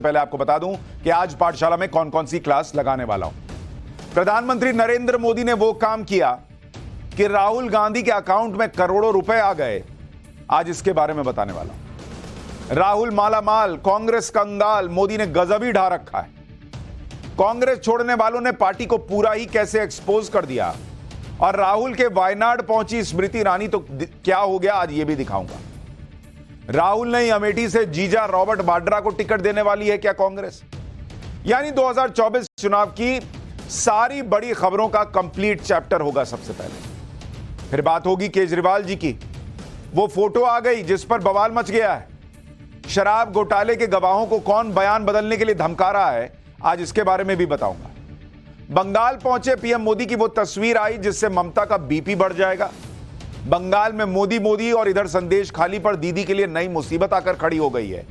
पहले आपको बता दूं कि आज पाठशाला में कौन कौन सी क्लास लगाने वाला हूं। प्रधानमंत्री नरेंद्र मोदी ने वो काम किया कि राहुल गांधी के अकाउंट में करोड़ों रुपए आ गए। आज इसके बारे में बताने वाला हूं। राहुल मालामाल, कांग्रेस कंगाल, मोदी ने गजब ही ढा रखा है। कांग्रेस छोड़ने वालों ने पार्टी को पूरा ही कैसे एक्सपोज कर दिया, और राहुल के वायनाड पहुंची स्मृति ईरानी तो क्या हो गया, आज ये भी दिखाऊंगा। राहुल ने अमेठी से जीजा रॉबर्ट वाड्रा को टिकट देने वाली है क्या कांग्रेस? यानी 2024 चुनाव की सारी बड़ी खबरों का कंप्लीट चैप्टर होगा। सबसे पहले फिर बात होगी केजरीवाल जी की। वो फोटो आ गई जिस पर बवाल मच गया है। शराब घोटाले के गवाहों को कौन बयान बदलने के लिए धमका रहा है, आज इसके बारे में भी बताऊंगा। बंगाल पहुंचे पीएम मोदी की वो तस्वीर आई जिससे ममता का बीपी बढ़ जाएगा। बंगाल में मोदी मोदी और इधर संदेश खाली पर दीदी के लिए नई मुसीबत आकर खड़ी हो गई है।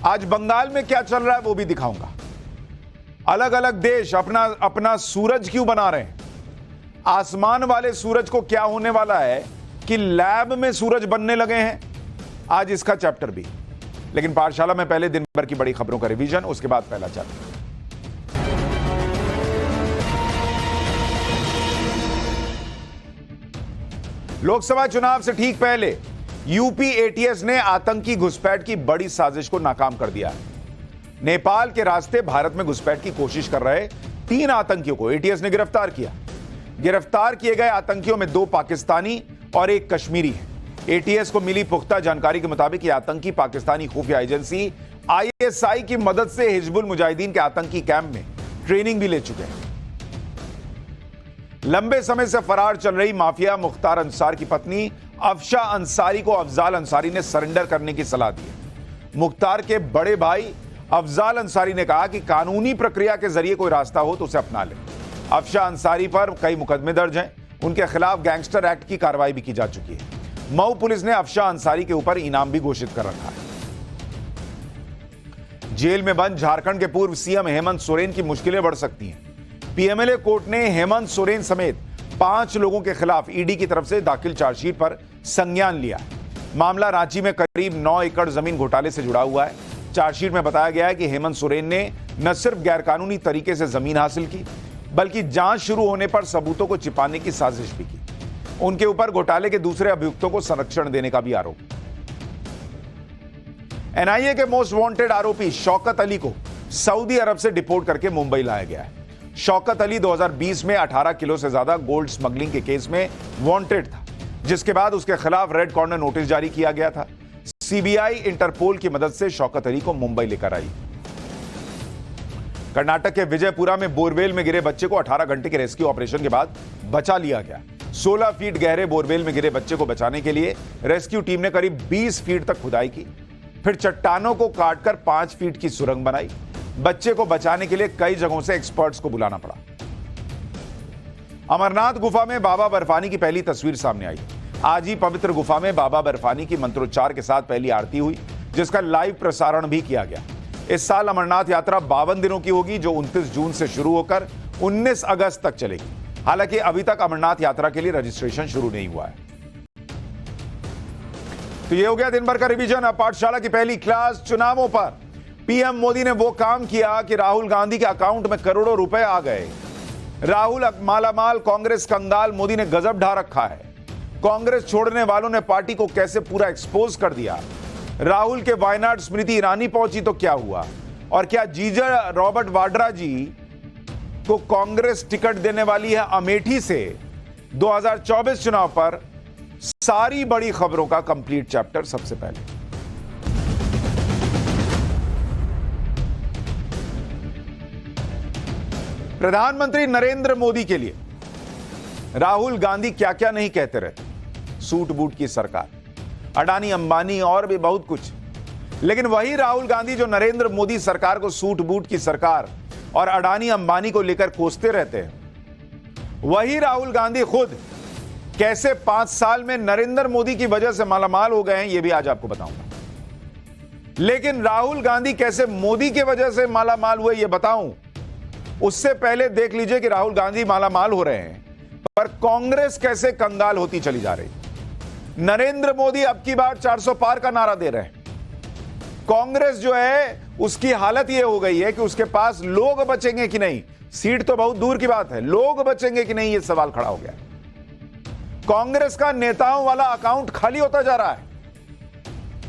आज बंगाल में क्या चल रहा है वो भी दिखाऊंगा। अलग अलग देश अपना अपना सूरज क्यों बना रहे हैं? आसमान वाले सूरज को क्या होने वाला है कि लैब में सूरज बनने लगे हैं, आज इसका चैप्टर भी। लेकिन पाठशाला में पहले दिन भर की बड़ी खबरों का रिवीजन, उसके बाद पहला चैप्टर। लोकसभा चुनाव से ठीक पहले यूपी एटीएस ने आतंकी घुसपैठ की बड़ी साजिश को नाकाम कर दिया है। नेपाल के रास्ते भारत में घुसपैठ की कोशिश कर रहे 3 आतंकियों को एटीएस ने गिरफ्तार किया। गिरफ्तार किए गए आतंकियों में 2 पाकिस्तानी और 1 कश्मीरी है। एटीएस को मिली पुख्ता जानकारी के मुताबिक ये आतंकी पाकिस्तानी खुफिया एजेंसी आईएसआई की मदद से हिजबुल मुजाहिदीन के आतंकी कैंप में ट्रेनिंग भी ले चुके हैं। लंबे समय से फरार चल रही माफिया मुख्तार अंसार की पत्नी अफशा अंसारी को अफजाल अंसारी ने सरेंडर करने की सलाह दी है। मुख्तार के बड़े भाई अफजाल अंसारी ने कहा कि कानूनी प्रक्रिया के जरिए कोई रास्ता हो तो उसे अपना ले। अफशा अंसारी पर कई मुकदमे दर्ज हैं। उनके खिलाफ गैंगस्टर एक्ट की कार्रवाई भी की जा चुकी है। मऊ पुलिस ने अफशा अंसारी के ऊपर इनाम भी घोषित कर रखा है। जेल में बंद झारखंड के पूर्व सीएम हेमंत सोरेन की मुश्किलें बढ़ सकती हैं। पीएमएलए कोर्ट ने हेमंत सोरेन समेत 5 लोगों के खिलाफ ईडी की तरफ से दाखिल चार्जशीट पर संज्ञान लिया है। मामला रांची में करीब 9 एकड़ जमीन घोटाले से जुड़ा हुआ है। चार्जशीट में बताया गया है कि हेमंत सोरेन ने न सिर्फ गैरकानूनी तरीके से जमीन हासिल की, बल्कि जांच शुरू होने पर सबूतों को छिपाने की साजिश भी की। उनके ऊपर घोटाले के दूसरे अभियुक्तों को संरक्षण देने का भी आरोप। एनआईए के मोस्ट वांटेड आरोपी शौकत अली को सऊदी अरब से डिपोर्ट करके मुंबई लाया गया है। शौकत अली 2020 में 18 किलो से ज्यादा गोल्ड स्मगलिंग के केस में वांटेड था, जिसके बाद उसके खिलाफ रेड कॉर्नर नोटिस जारी किया गया था। सीबीआई इंटरपोल की मदद से शौकत अली को मुंबई लेकर आई। कर्नाटक के विजयपुरा में बोरवेल में गिरे बच्चे को 18 घंटे के रेस्क्यू ऑपरेशन के बाद बचा लिया गया। 16 फीट गहरे बोरवेल में गिरे बच्चे को बचाने के लिए रेस्क्यू टीम ने करीब 20 फीट तक खुदाई की, फिर चट्टानों को काटकर 5 फीट की सुरंग बनाई। बच्चे को बचाने के लिए कई जगहों से एक्सपर्ट्स को बुलाना पड़ा। अमरनाथ गुफा में बाबा बर्फानी की पहली तस्वीर सामने आई। आज ही पवित्र गुफा में बाबा बर्फानी की मंत्रोच्चार के साथ पहली आरती हुई, जिसका लाइव प्रसारण भी किया गया। इस साल अमरनाथ यात्रा 52 दिनों की होगी, जो 29 जून से शुरू होकर 19 अगस्त तक चलेगी। हालांकि अभी तक अमरनाथ यात्रा के लिए रजिस्ट्रेशन शुरू नहीं हुआ है। तो ये हो गया दिन भर का रिवीजन। अब पाठशाला की पहली क्लास चुनावों पर। पीएम मोदी ने वो काम किया कि राहुल गांधी के अकाउंट में करोड़ों रुपए आ गए। राहुल मालामाल, कांग्रेस कंगाल, मोदी ने गजब ढा रखा है। कांग्रेस छोड़ने वालों ने पार्टी को कैसे पूरा एक्सपोज कर दिया। राहुल के वायनाड स्मृति ईरानी पहुंची तो क्या हुआ, और क्या जीजा रॉबर्ट वाड्रा जी को कांग्रेस टिकट देने वाली है अमेठी से। 2024 चुनाव पर सारी बड़ी खबरों का कंप्लीट चैप्टर सबसे पहले। प्रधानमंत्री नरेंद्र मोदी के लिए राहुल गांधी क्या क्या नहीं कहते रहते। सूट बूट की सरकार, अडानी अंबानी और भी बहुत कुछ। लेकिन वही राहुल गांधी जो नरेंद्र मोदी सरकार को सूट बूट की सरकार और अडानी अंबानी को लेकर कोसते रहते हैं, वही राहुल गांधी खुद कैसे 5 साल में नरेंद्र मोदी की वजह से मालामाल हो गए हैं, यह भी आज आपको बताऊंगा। लेकिन राहुल गांधी कैसे मोदी की वजह से मालामाल हुए यह बताऊं, उससे पहले देख लीजिए कि राहुल गांधी मालामाल हो रहे हैं, पर कांग्रेस कैसे कंगाल होती चली जा रही। नरेंद्र मोदी अब की बार 400 पार का नारा दे रहे हैं। कांग्रेस जो है उसकी हालत यह हो गई है कि उसके पास लोग बचेंगे कि नहीं, सीट तो बहुत दूर की बात है, लोग बचेंगे कि नहीं, यह सवाल खड़ा हो गया। कांग्रेस का नेताओं वाला अकाउंट खाली होता जा रहा है।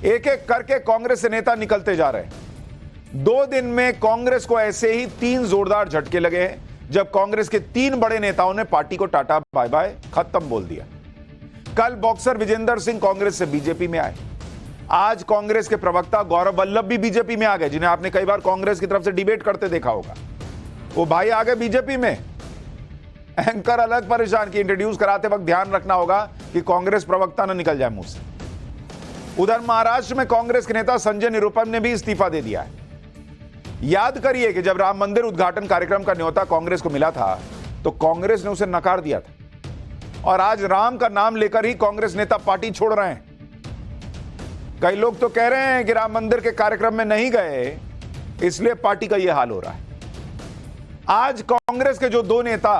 एक एक करके कांग्रेस से नेता निकलते जा रहे हैं। 2 दिन में कांग्रेस को ऐसे ही 3 जोरदार झटके लगे हैं, जब कांग्रेस के 3 बड़े नेताओं ने पार्टी को टाटा बाय बाय खत्म बोल दिया। कल बॉक्सर विजेंदर सिंह कांग्रेस से बीजेपी में आए। आज कांग्रेस के प्रवक्ता गौरव वल्लभ भी बीजेपी में आ गए, जिन्हें आपने कई बार कांग्रेस की तरफ से डिबेट करते देखा होगा। वो भाई आ गए बीजेपी में। एंकर अलग परेशान कि इंट्रोड्यूस कराते वक्त ध्यान रखना होगा कि कांग्रेस प्रवक्ता न निकल जाए मुंह से। उधर महाराष्ट्र में कांग्रेस के नेता संजय निरुपम ने भी इस्तीफा दे दिया है। याद करिए कि जब राम मंदिर उद्घाटन कार्यक्रम का न्योता कांग्रेस को मिला था तो कांग्रेस ने उसे नकार दिया था, और आज राम का नाम लेकर ही कांग्रेस नेता पार्टी छोड़ रहे हैं। कई लोग तो कह रहे हैं कि राम मंदिर के कार्यक्रम में नहीं गए, इसलिए पार्टी का यह हाल हो रहा है। आज कांग्रेस के जो 2 नेता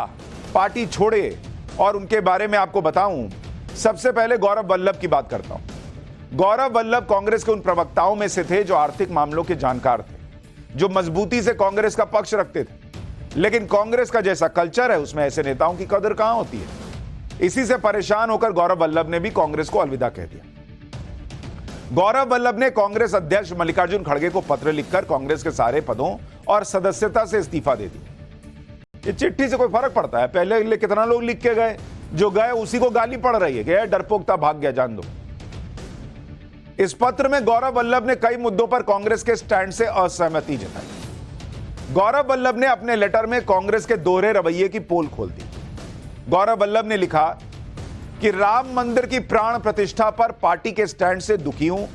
पार्टी छोड़े और उनके बारे में आपको बताऊं, सबसे पहले गौरव वल्लभ की बात करता हूं। गौरव वल्लभ कांग्रेस के उन प्रवक्ताओं में से थे जो आर्थिक मामलों के जानकार थे, जो मजबूती से कांग्रेस का पक्ष रखते थे। लेकिन कांग्रेस का जैसा कल्चर है उसमें ऐसे नेताओं की कदर कहां होती है। इसी से परेशान होकर गौरव वल्लभ ने भी कांग्रेस को अलविदा कह दिया। गौरव वल्लभ ने कांग्रेस अध्यक्ष मल्लिकार्जुन खड़गे को पत्र लिखकर कांग्रेस के सारे पदों और सदस्यता से इस्तीफा दे दिया। ये चिट्ठी से कोई फर्क पड़ता है? पहले कितना लोग लिख के गए, जो गए उसी को गाली पड़ रही है कि डरपोक था, भाग गया, जान दो। इस पत्र में गौरव वल्लभ ने कई मुद्दों पर कांग्रेस के स्टैंड से असहमति जताई। गौरव वल्लभ ने अपने लेटर में कांग्रेस के दोहरे रवैये की पोल खोल दी। गौरव वल्लभ ने लिखा कि राम मंदिर की प्राण प्रतिष्ठा पर पार्टी के स्टैंड से दुखी हूं।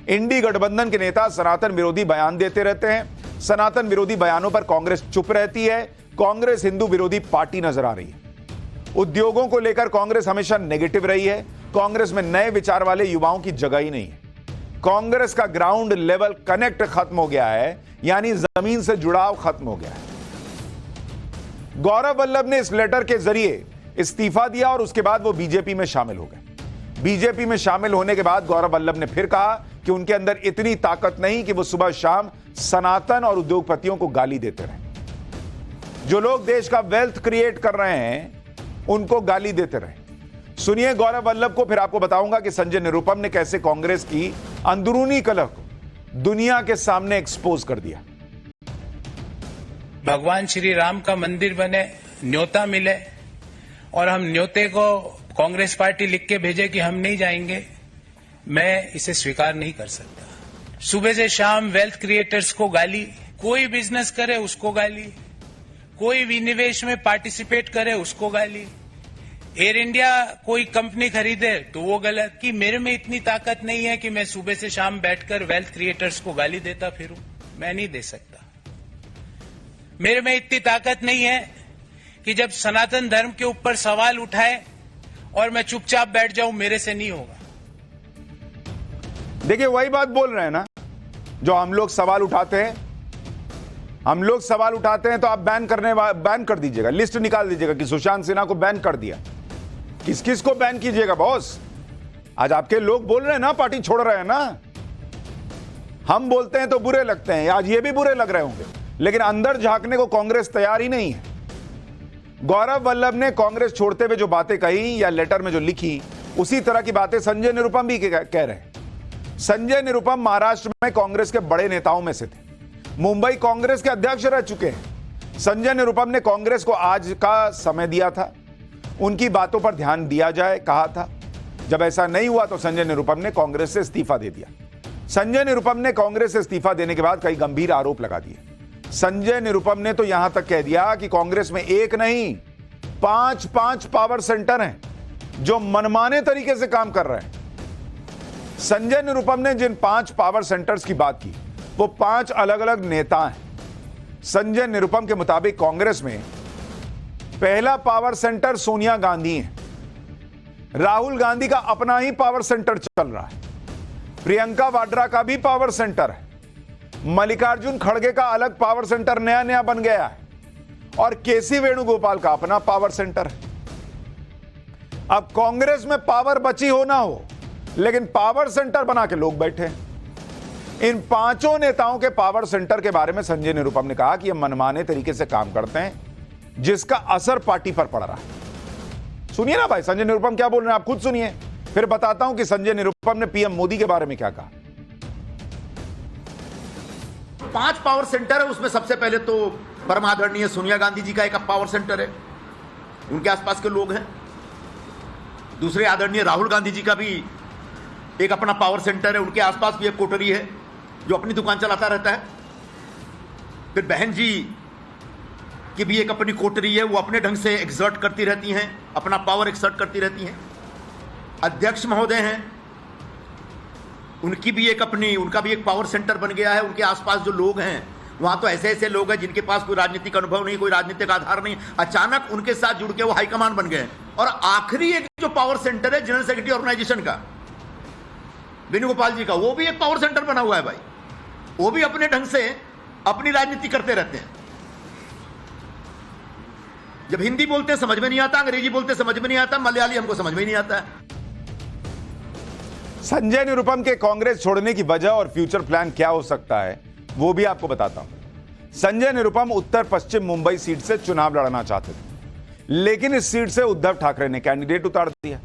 इंडी गठबंधन के नेता सनातन विरोधी बयान देते रहते हैं। सनातन विरोधी बयानों पर कांग्रेस चुप रहती है। कांग्रेस हिंदू विरोधी पार्टी नजर आ रही है। उद्योगों को लेकर कांग्रेस हमेशा नेगेटिव रही है। कांग्रेस में नए विचार वाले युवाओं की जगह ही नहीं है। कांग्रेस का ग्राउंड लेवल कनेक्ट खत्म हो गया है, यानी जमीन से जुड़ाव खत्म हो गया है। गौरव वल्लभ ने इस लेटर के जरिए इस्तीफा दिया और उसके बाद वो बीजेपी में शामिल हो गए। बीजेपी में शामिल होने के बाद गौरव वल्लभ ने फिर कहा कि उनके अंदर इतनी ताकत नहीं कि वो सुबह शाम सनातन और उद्योगपतियों को गाली देते रहे। जो लोग देश का वेल्थ क्रिएट कर रहे हैं उनको गाली देते रहे। सुनिए गौरव वल्लभ को, फिर आपको बताऊंगा कि संजय निरुपम ने कैसे कांग्रेस की अंदरूनी कलह को दुनिया के सामने एक्सपोज कर दिया। भगवान श्री राम का मंदिर बने, न्योता मिले और हम न्योते को कांग्रेस पार्टी लिख के भेजे कि हम नहीं जाएंगे, मैं इसे स्वीकार नहीं कर सकता। सुबह से शाम वेल्थ क्रिएटर्स को गाली, कोई बिजनेस करे उसको गाली, कोई विनिवेश में पार्टिसिपेट करे उसको गाली, एयर इंडिया कोई कंपनी खरीदे तो वो गलत। कि मेरे में इतनी ताकत नहीं है कि मैं सुबह से शाम बैठकर वेल्थ क्रिएटर्स को गाली देता फिरूं, मैं नहीं दे सकता। मेरे में इतनी ताकत नहीं है कि जब सनातन धर्म के ऊपर सवाल उठाए और मैं चुपचाप बैठ जाऊं, मेरे से नहीं होगा। देखिए वही बात बोल रहे हैं ना जो हम लोग सवाल उठाते हैं। हम लोग सवाल उठाते हैं तो आप बैन कर दीजिएगा, लिस्ट निकाल दीजिएगा कि सुशांत सिन्हा को बैन कर दिया। किस किस को बैन कीजिएगा बॉस? आज आपके लोग बोल रहे हैं ना, पार्टी छोड़ रहे हैं ना। हम बोलते हैं तो बुरे लगते हैं, आज ये भी बुरे लग रहे होंगे, लेकिन अंदर झांकने को कांग्रेस तैयार ही नहीं है। गौरव वल्लभ ने कांग्रेस छोड़ते हुए जो बातें कही या लेटर में जो लिखी, उसी तरह की बातें संजय निरुपम भी कह रहे हैं। संजय निरुपम महाराष्ट्र में कांग्रेस के बड़े नेताओं में से थे। मुंबई कांग्रेस के अध्यक्ष रह चुके हैं। संजय निरुपम ने कांग्रेस को आज का समय दिया था, उनकी बातों पर ध्यान दिया जाए कहा था। जब ऐसा नहीं हुआ तो संजय निरुपम ने कांग्रेस से इस्तीफा दे दिया। संजय निरुपम ने कांग्रेस से इस्तीफा देने के बाद कई गंभीर आरोप लगा दिए। संजय निरुपम ने तो यहां तक कह दिया कि कांग्रेस में एक नहीं 5 पावर सेंटर हैं जो मनमाने तरीके से काम कर रहे हैं। संजय निरुपम ने जिन 5 पावर सेंटर्स की बात की वो 5 अलग अलग नेता हैं। संजय निरुपम के मुताबिक कांग्रेस में पहला पावर सेंटर सोनिया गांधी है। राहुल गांधी का अपना ही पावर सेंटर चल रहा है। प्रियंका वाड्रा का भी पावर सेंटर है। मल्लिकार्जुन खड़गे का अलग पावर सेंटर नया बन गया है और केसी वेणुगोपाल का अपना पावर सेंटर है। अब कांग्रेस में पावर बची हो ना हो, लेकिन पावर सेंटर बना के लोग बैठे हैं। इन पांचों नेताओं के पावर सेंटर के बारे में संजय निरुपम ने कहा कि ये मनमाने तरीके से काम करते हैं जिसका असर पार्टी पर पड़ रहा है। सुनिए ना भाई, संजय निरुपम क्या बोल रहे हैं, आप खुद सुनिए, फिर बताता हूं कि संजय निरुपम ने पीएम मोदी के बारे में क्या कहा। 5 पावर सेंटर है, उसमें सबसे पहले तो परम आदरणीय सोनिया गांधी जी का एक पावर सेंटर है, उनके आसपास के लोग हैं। दूसरे आदरणीय राहुल गांधी जी का भी एक अपना पावर सेंटर है, उनके आसपास भी एक कोठरी है जो अपनी दुकान चलाता रहता है। फिर बहन जी की भी एक अपनी कोठरी है, वो अपने ढंग से एक्सर्ट करती रहती हैं, अपना पावर एक्सर्ट करती रहती हैं। अध्यक्ष महोदय हैं, उनका भी एक पावर सेंटर बन गया है। उनके आसपास जो लोग हैं वहां तो ऐसे ऐसे लोग हैं जिनके पास कोई राजनीतिक अनुभव नहीं, कोई राजनीतिक आधार नहीं, अचानक उनके साथ जुड़ के वो हाईकमान बन गए। और आखिरी एक जो पावर सेंटर है जनरल सेक्रेटरी ऑर्गेनाइजेशन का, वेणुगोपाल जी का, वो भी एक पावर सेंटर बना हुआ है भाई। वो भी अपने ढंग से अपनी राजनीति करते रहते हैं। जब हिंदी बोलते समझ में नहीं आता, अंग्रेजी बोलते समझ में नहीं आता, मलयाली हमको समझ में नहीं आता है। संजय निरुपम के कांग्रेस छोड़ने की वजह और फ्यूचर प्लान क्या हो सकता है वो भी आपको बताता हूं। संजय निरुपम उत्तर पश्चिम मुंबई सीट से चुनाव लड़ना चाहते थे, लेकिन इस सीट से उद्धव ठाकरे ने कैंडिडेट उतार दिया।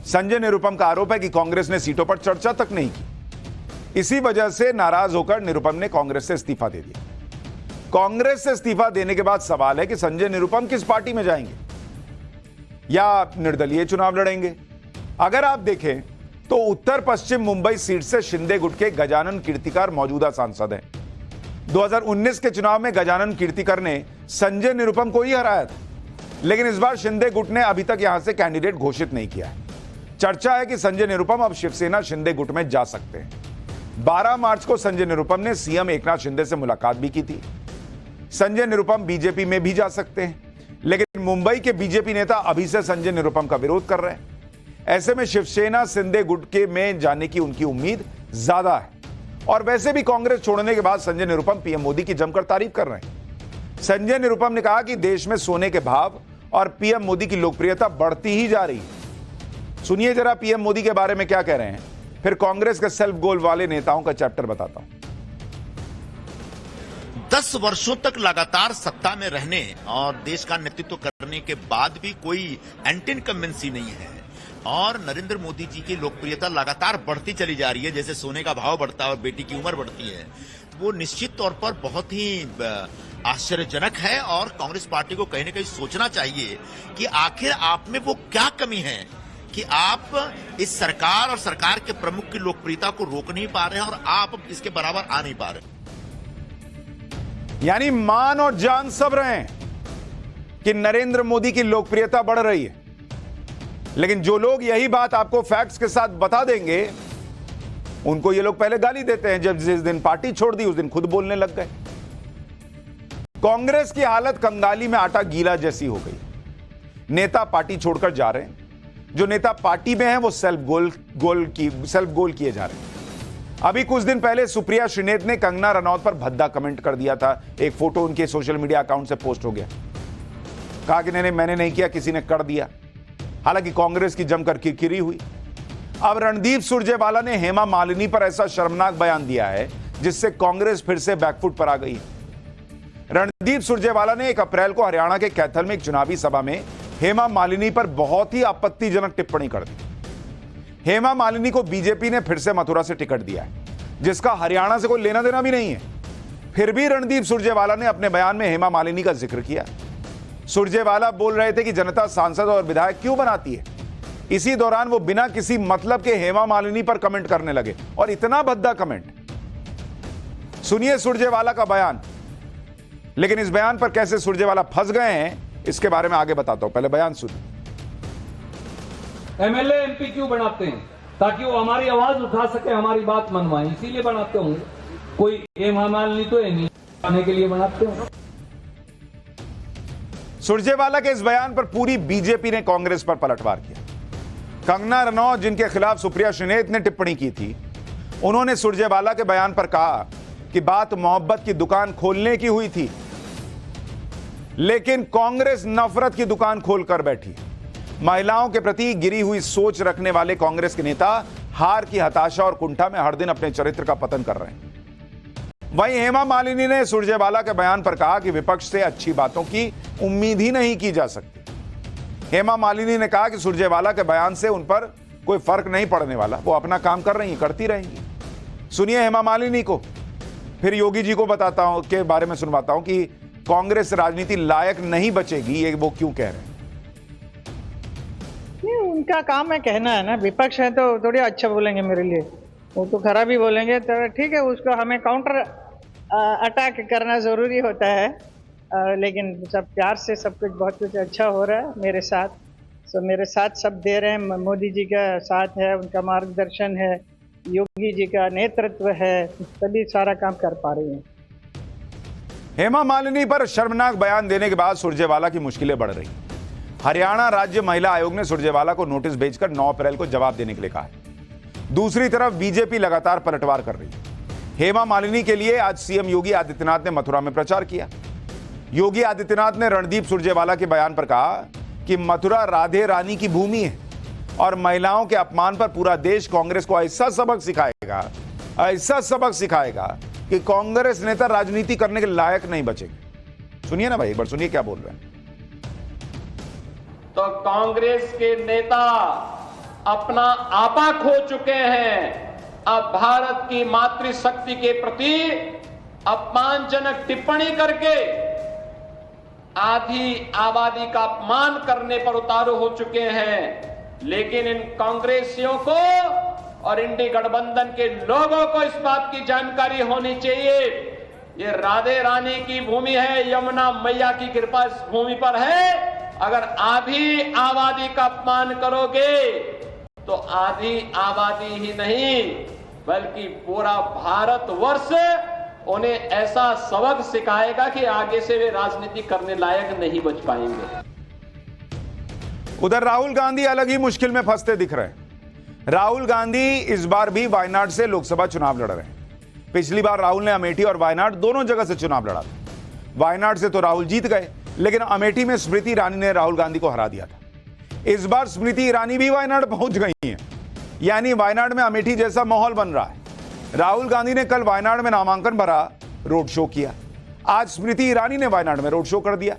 संजय निरुपम का आरोप है कि कांग्रेस ने सीटों पर चर्चा तक नहीं की। इसी वजह से नाराज होकर निरुपम ने कांग्रेस से इस्तीफा दे दिया। कांग्रेस से इस्तीफा देने के बाद सवाल है कि संजय निरुपम किस पार्टी में जाएंगे या निर्दलीय चुनाव लड़ेंगे। अगर आप देखें तो उत्तर पश्चिम मुंबई सीट से शिंदे गुट के गजानन कीर्तिकर मौजूदा सांसद हैं। 2019 के चुनाव में गजानन कीर्तिकर ने संजय निरुपम को ही हराया था, लेकिन इस बार शिंदे गुट ने अभी तक यहां से कैंडिडेट घोषित नहीं किया है। चर्चा है कि संजय निरुपम अब शिवसेना शिंदे गुट में जा सकते हैं। 12 मार्च को संजय निरुपम ने सीएम एकनाथ शिंदे से मुलाकात भी की थी। संजय निरुपम बीजेपी में भी जा सकते हैं, लेकिन मुंबई के बीजेपी नेता अभी से संजय निरुपम का विरोध कर रहे हैं। ऐसे में शिवसेना शिंदे गुट के में जाने की उनकी उम्मीद ज्यादा है। और वैसे भी कांग्रेस छोड़ने के बाद संजय निरुपम पीएम मोदी की जमकर तारीफ कर रहे हैं। संजय निरुपम ने कहा कि देश में सोने के भाव और पीएम मोदी की लोकप्रियता बढ़ती ही जा रही है। सुनिए जरा पीएम मोदी के बारे में क्या कह रहे हैं, फिर कांग्रेस के सेल्फ गोल वाले नेताओं का चैप्टर बताता हूं। 10 वर्षों तक लगातार सत्ता में रहने और देश का नेतृत्व करने के बाद भी कोई एंटी इनकम्बेंसी नहीं है और नरेंद्र मोदी जी की लोकप्रियता लगातार बढ़ती चली जा रही है। जैसे सोने का भाव बढ़ता है और बेटी की उम्र बढ़ती है, वो निश्चित तौर पर बहुत ही आश्चर्यजनक है। और कांग्रेस पार्टी को कहीं न कहीं सोचना चाहिए कि आखिर आप में वो क्या कमी है कि आप इस सरकार और सरकार के प्रमुख की लोकप्रियता को रोक नहीं पा रहे हैं और आप इसके बराबर आ नहीं पा रहे। यानी मान और जान सब रहे हैं कि नरेंद्र मोदी की लोकप्रियता बढ़ रही है, लेकिन जो लोग यही बात आपको फैक्ट्स के साथ बता देंगे उनको ये लोग पहले गाली देते हैं। जब जिस दिन पार्टी छोड़ दी उस दिन खुद बोलने लग गए। कांग्रेस की हालत कंगाली में आटा गीला जैसी हो गई। नेता पार्टी छोड़कर जा रहे हैं, जो नेता पार्टी में हैं वो सेल्फ गोल किए जा रहे हैं। अभी कुछ दिन पहले सुप्रिया श्रीनेत ने कंगना रनौत पर भद्दा कमेंट कर दिया था। एक फोटो उनके सोशल मीडिया अकाउंट से पोस्ट हो गया, कहा कि नहीं मैंने नहीं किया, किसी ने कर दिया। हालांकि कांग्रेस की जमकर किरकिरी हुई। अब रणदीप सुरजेवाला ने हेमा मालिनी पर ऐसा शर्मनाक बयान दिया है जिससे कांग्रेस फिर से बैकफुट पर आ गई है। रणदीप सुरजेवाला ने 1 अप्रैल को हरियाणा के कैथल में एक चुनावी सभा में हेमा मालिनी पर बहुत ही आपत्तिजनक टिप्पणी कर दी। हेमा मालिनी को बीजेपी ने फिर से मथुरा से टिकट दिया है, जिसका हरियाणा से कोई लेना देना भी नहीं है। फिर भी रणदीप सुरजेवाला ने अपने बयान में हेमा मालिनी का जिक्र किया। सुरजेवाला बोल रहे थे कि जनता सांसद और विधायक क्यों बनाती है। इसी दौरान वो बिना किसी मतलब के हेमा मालिनी पर कमेंट करने लगे, और इतना भद्दा कमेंट। सुनिए सुरजेवाला का बयान। लेकिन इस बयान पर कैसे सुरजेवाला फंस गए हैं इसके बारे में आगे बताता हूं, पहले बयान सुनिए। एमएलए एमपी क्यों बनाते हैं? ताकि वो हमारी आवाज उठा सके, हमारी बात मनवाए, इसीलिए बनाते होंगे। कोई हेमा मालिनी तो नहीं आने के लिए बनाते होंगे। सुरजेवाला के इस बयान पर पूरी बीजेपी ने कांग्रेस पर पलटवार किया। कंगना रनौत, जिनके खिलाफ सुप्रिया श्रीनेत ने टिप्पणी की थी, उन्होंने सुरजेवाला के बयान पर कहा कि बात मोहब्बत की दुकान खोलने की हुई थी, लेकिन कांग्रेस नफरत की दुकान खोलकर बैठी। महिलाओं के प्रति गिरी हुई सोच रखने वाले कांग्रेस के नेता हार की हताशा और कुंठा में हर दिन अपने चरित्र का पतन कर रहे हैं। वहीं हेमा मालिनी ने सुरजेवाला के बयान पर कहा कि विपक्ष से अच्छी बातों की उम्मीद ही नहीं की जा सकती। हेमा मालिनी ने कहा कि सुरजेवाला के बयान से उन पर कोई फर्क नहीं पड़ने वाला, वो अपना काम कर रही हैं, करती रहेंगी। सुनिए हेमा मालिनी को, फिर योगी जी को बताता हूं के बारे में सुनवाता हूं कि कांग्रेस राजनीति लायक नहीं बचेगी, ये वो क्यों कह रहे हैं। नहीं, उनका काम है कहना है ना, विपक्ष है तो थोड़ी अच्छा बोलेंगे मेरे लिए, वो तो खराब ही बोलेंगे। तो ठीक है, उसको हमें काउंटर अटैक करना जरूरी होता है, लेकिन सब प्यार से सब कुछ बहुत कुछ अच्छा हो रहा है मेरे साथ। मेरे साथ सब दे रहे हैं, मोदी जी का साथ है, उनका मार्गदर्शन है, योगी जी का नेतृत्व है, तभी सारा काम कर पा रही हैं। हेमा मालिनी पर शर्मनाक बयान देने के बाद सुरजेवाला की मुश्किलें बढ़ रही। हरियाणा राज्य महिला आयोग ने सुरजेवाला को नोटिस भेजकर 9 अप्रैल को जवाब देने के लिए कहा है। दूसरी तरफ बीजेपी लगातार पलटवार कर रही है। हेमा मालिनी के लिए आज सीएम योगी आदित्यनाथ ने मथुरा में प्रचार किया। योगी आदित्यनाथ ने रणदीप सुरजेवाला के बयान पर कहा कि मथुरा राधे रानी की भूमि है और महिलाओं के अपमान पर पूरा देश कांग्रेस को ऐसा सबक सिखाएगा कि कांग्रेस नेता राजनीति करने के लायक नहीं बचेंगे। सुनिए ना भाई, एक बार सुनिए क्या बोल रहे हैं। तो कांग्रेस के नेता अपना आपा खो चुके हैं। अब भारत की मातृशक्ति के प्रति अपमानजनक टिप्पणी करके आधी आबादी का अपमान करने पर उतारू हो चुके हैं। लेकिन इन कांग्रेसियों को और इंडी गठबंधन के लोगों को इस बात की जानकारी होनी चाहिए, ये राधे रानी की भूमि है, यमुना मैया की कृपा इस भूमि पर है। अगर आधी आबादी का अपमान करोगे तो आधी आबादी ही नहीं बल्कि पूरा भारतवर्ष उन्हें ऐसा सबक सिखाएगा कि आगे से वे राजनीति करने लायक नहीं बच पाएंगे। उधर राहुल गांधी अलग ही मुश्किल में फंसते दिख रहे हैं। राहुल गांधी इस बार भी वायनाड से लोकसभा चुनाव लड़ रहे हैं। पिछली बार राहुल ने अमेठी और वायनाड दोनों जगह से चुनाव लड़ा था। वायनाड से तो राहुल जीत गए, लेकिन अमेठी में स्मृति ईरानी ने राहुल गांधी को हरा दिया था। इस बार स्मृति ईरानी भी वायनाड पहुंच गई हैं, यानी वायनाड में अमेठी जैसा माहौल बन रहा है। राहुल गांधी ने कल वायनाड में नामांकन भरा, रोड शो किया। आज स्मृति ईरानी ने वायनाड में रोड शो कर दिया।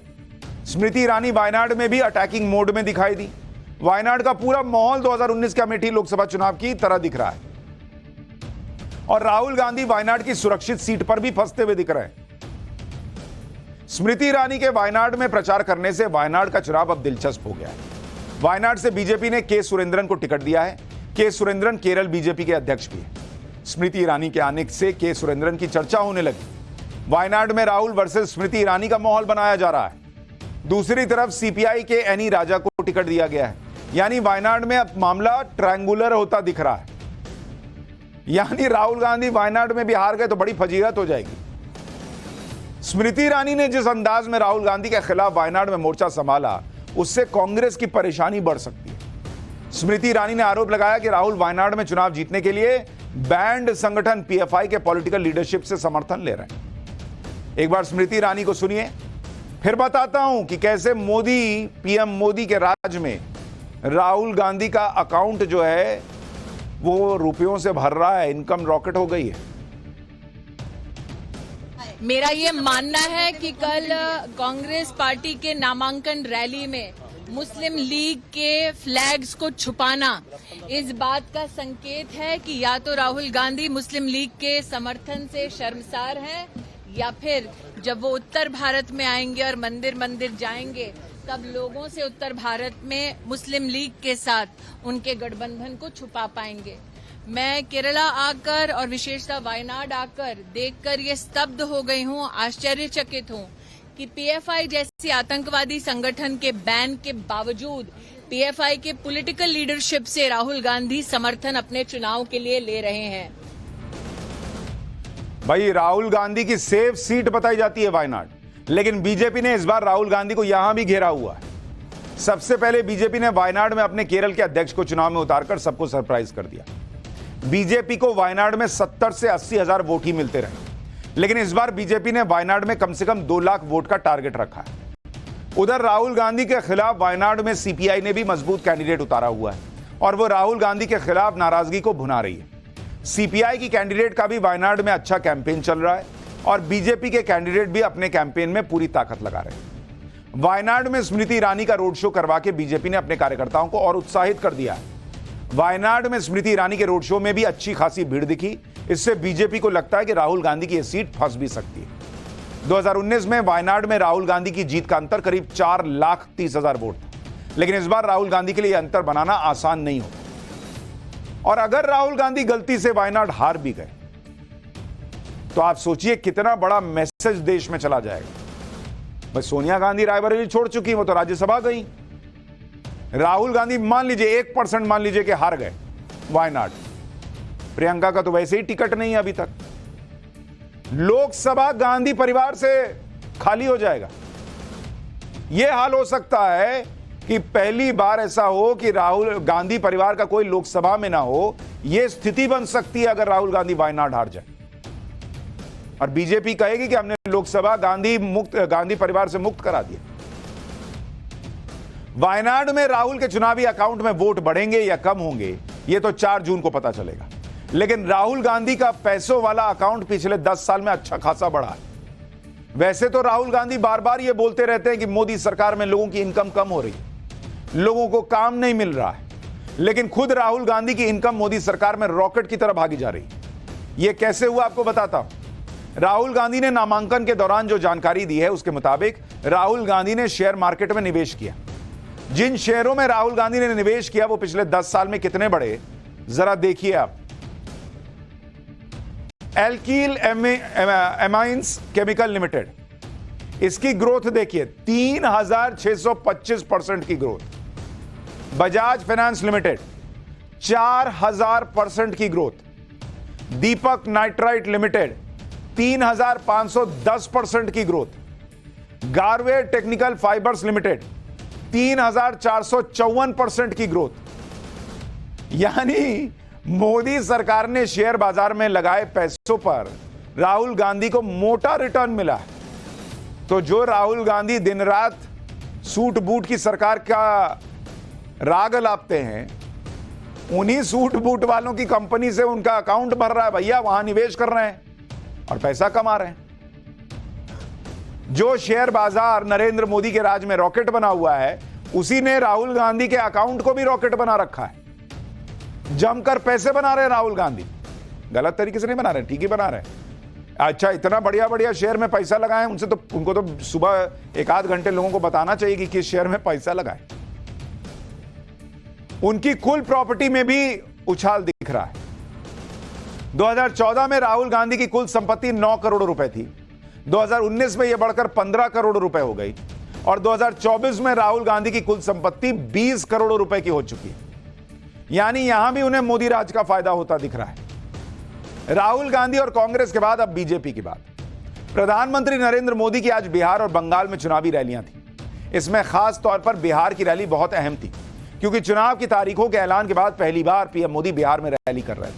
स्मृति ईरानी वायनाड में भी अटैकिंग मोड में दिखाई दी। वायनाड का पूरा माहौल 2019 के अमेठी लोकसभा चुनाव की तरह दिख रहा है और राहुल गांधी वायनाड की सुरक्षित सीट पर भी फंसते हुए दिख रहे हैं। स्मृति ईरानी के वायनाड में प्रचार करने से वायनाड का चुनाव अब दिलचस्प हो गया है। वायनाड से बीजेपी ने के सुरेंद्रन को टिकट दिया है। के सुरेंद्रन केरल बीजेपी के अध्यक्ष भी है। स्मृति ईरानी के आने से के सुरेंद्रन की चर्चा होने लगी। वायनाड में राहुल वर्सेस स्मृति ईरानी का माहौल बनाया जा रहा है। दूसरी तरफ सीपीआई के एनी राजा को टिकट दिया गया है, यानी वायनाड में अब मामला ट्रायंगुलर होता दिख रहा है। यानी राहुल गांधी वायनाड में भी हार गए तो बड़ी फजीहत हो जाएगी। स्मृति ईरानी ने जिस अंदाज में राहुल गांधी के खिलाफ वायनाड में मोर्चा संभाला, उससे कांग्रेस की परेशानी बढ़ सकती है। स्मृति ईरानी ने आरोप लगाया कि राहुल वायनाड में चुनाव जीतने के लिए बैंड संगठन पीएफआई के पॉलिटिकल लीडरशिप से समर्थन ले रहे हैं। एक बार स्मृति ईरानी को सुनिए, फिर बताता हूं कि कैसे पीएम मोदी के राज में राहुल गांधी का अकाउंट जो है वो रुपयों से भर रहा है, इनकम रॉकेट हो गई है। मेरा ये मानना है कि कल कांग्रेस पार्टी के नामांकन रैली में मुस्लिम लीग के फ्लैग्स को छुपाना इस बात का संकेत है कि या तो राहुल गांधी मुस्लिम लीग के समर्थन से शर्मसार हैं, या फिर जब वो उत्तर भारत में आएंगे और मंदिर मंदिर जाएंगे तब लोगों से उत्तर भारत में मुस्लिम लीग के साथ उनके गठबंधन को छुपा पाएंगे। मैं केरला आकर और विशेषतः वायनाड आकर देखकर ये स्तब्ध हो गई हूँ, आश्चर्यचकित हूँ कि पीएफआई जैसी आतंकवादी संगठन के बैन के बावजूद पीएफआई के पॉलिटिकल लीडरशिप से राहुल गांधी समर्थन अपने चुनाव के लिए ले रहे हैं। भाई राहुल गांधी की सेफ सीट बताई जाती है वायनाड, लेकिन बीजेपी ने इस बार राहुल गांधी को यहां भी घेरा हुआ है। सबसे पहले बीजेपी ने वायनाड में अपने केरल के अध्यक्ष को चुनाव में उतारकर सबको सरप्राइज कर दिया। बीजेपी को वायनाड में 70 से 80 हजार वोट ही मिलते रहे, लेकिन इस बार बीजेपी ने वायनाड में कम से कम 2 लाख वोट का टारगेट रखा है। उधर राहुल गांधी के खिलाफ वायनाड में सीपीआई ने भी मजबूत कैंडिडेट उतारा हुआ है। और वो राहुल गांधी के खिलाफ नाराजगी को भुना रही है। सीपीआई की कैंडिडेट का भी वायनाड में अच्छा कैंपेन चल रहा है और बीजेपी के कैंडिडेट भी अपने कैंपेन में पूरी ताकत लगा रहे हैं। वायनाड में स्मृति ईरानी का रोड शो करवा के बीजेपी ने अपने कार्यकर्ताओं को और उत्साहित कर दिया है। वायनाड में स्मृति ईरानी के रोड शो में भी अच्छी खासी भीड़ दिखी। इससे बीजेपी को लगता है कि राहुल गांधी की यह सीट फंस भी सकती है। 2019 में वायनाड में राहुल गांधी की जीत का अंतर करीब 4,30,000 वोट था, लेकिन इस बार राहुल गांधी के लिए अंतर बनाना आसान नहीं होगा। और अगर राहुल गांधी गलती से वायनाड हार भी गए तो आप सोचिए कितना बड़ा मैसेज देश में चला जाएगा। बस सोनिया गांधी रायबरेली छोड़ चुकी, वो तो राज्यसभा गई। राहुल गांधी मान लीजिए 1% मान लीजिए कि हार गए वायनाड, प्रियंका का तो वैसे ही टिकट नहीं है अभी तक, लोकसभा गांधी परिवार से खाली हो जाएगा। यह हाल हो सकता है कि पहली बार ऐसा हो कि राहुल गांधी परिवार का कोई लोकसभा में ना हो। यह स्थिति बन सकती है अगर राहुल गांधी वायनाड हार जाए और बीजेपी कहेगी कि हमने लोकसभा गांधी परिवार से मुक्त करा दिया। वायनाड में राहुल के चुनावी अकाउंट में वोट बढ़ेंगे या कम होंगे यह तो 4 जून को पता चलेगा, लेकिन राहुल गांधी का पैसों वाला अकाउंट पिछले 10 साल में अच्छा खासा बढ़ा है। वैसे तो राहुल गांधी बार बार यह बोलते रहते हैं कि मोदी सरकार में लोगों की इनकम कम हो रही है, लोगों को काम नहीं मिल रहा है, लेकिन खुद राहुल गांधी की इनकम मोदी सरकार में रॉकेट की तरह भागी जा रही है। यह कैसे हुआ आपको बताता हूं। राहुल गांधी ने नामांकन के दौरान जो जानकारी दी है उसके मुताबिक राहुल गांधी ने शेयर मार्केट में निवेश किया। जिन शेयरों में राहुल गांधी ने निवेश किया वो पिछले 10 साल में कितने बढ़े जरा देखिए आप। एल्कील एमाइंस केमिकल लिमिटेड, इसकी ग्रोथ देखिए 3,625% की ग्रोथ। बजाज फाइनेंस लिमिटेड 4,000% की ग्रोथ। दीपक नाइट्राइट लिमिटेड 3,510% की growth. Garve technical fibres limited 3,454% की ग्रोथ। यानी मोदी सरकार ने शेयर बाजार में लगाए पैसों पर राहुल गांधी को मोटा रिटर्न मिला है। तो जो राहुल गांधी दिन रात सूट बूट की सरकार का राग लापते हैं, उन्हीं सूट बूट वालों की कंपनी से उनका अकाउंट भर रहा है भैया, वहां निवेश कर रहे हैं और पैसा कमा रहे हैं। जो शेयर बाजार नरेंद्र मोदी के राज में रॉकेट बना हुआ है, उसी ने राहुल गांधी के अकाउंट को भी रॉकेट बना रखा है। जमकर पैसे बना रहे हैं राहुल गांधी, गलत तरीके से नहीं बना रहे, ठीक ही बना रहे हैं। अच्छा, इतना बढ़िया बढ़िया शेयर में पैसा लगाए उनसे तो उनको तो सुबह 1-8 घंटे लोगों को बताना चाहिए कि किस शेयर में पैसा लगाए। उनकी कुल प्रॉपर्टी में भी उछाल दिख रहा है। 2014 में राहुल गांधी की कुल संपत्ति 9 करोड़ रुपए थी। 2019 में यह बढ़कर 15 करोड़ रुपए हो गई और 2024 में राहुल गांधी की कुल संपत्ति 20 करोड़ रुपए की हो चुकी है। यानी यहां भी उन्हें मोदी राज का फायदा होता दिख रहा है। राहुल गांधी और कांग्रेस के बाद अब बीजेपी की बात। प्रधानमंत्री नरेंद्र मोदी की आज बिहार और बंगाल में चुनावी रैलियां थी। इसमें खास तौर पर बिहार की रैली बहुत अहम थी, क्योंकि चुनाव की तारीखों के ऐलान के बाद पहली बार पीएम मोदी बिहार में रैली कर रहे थे।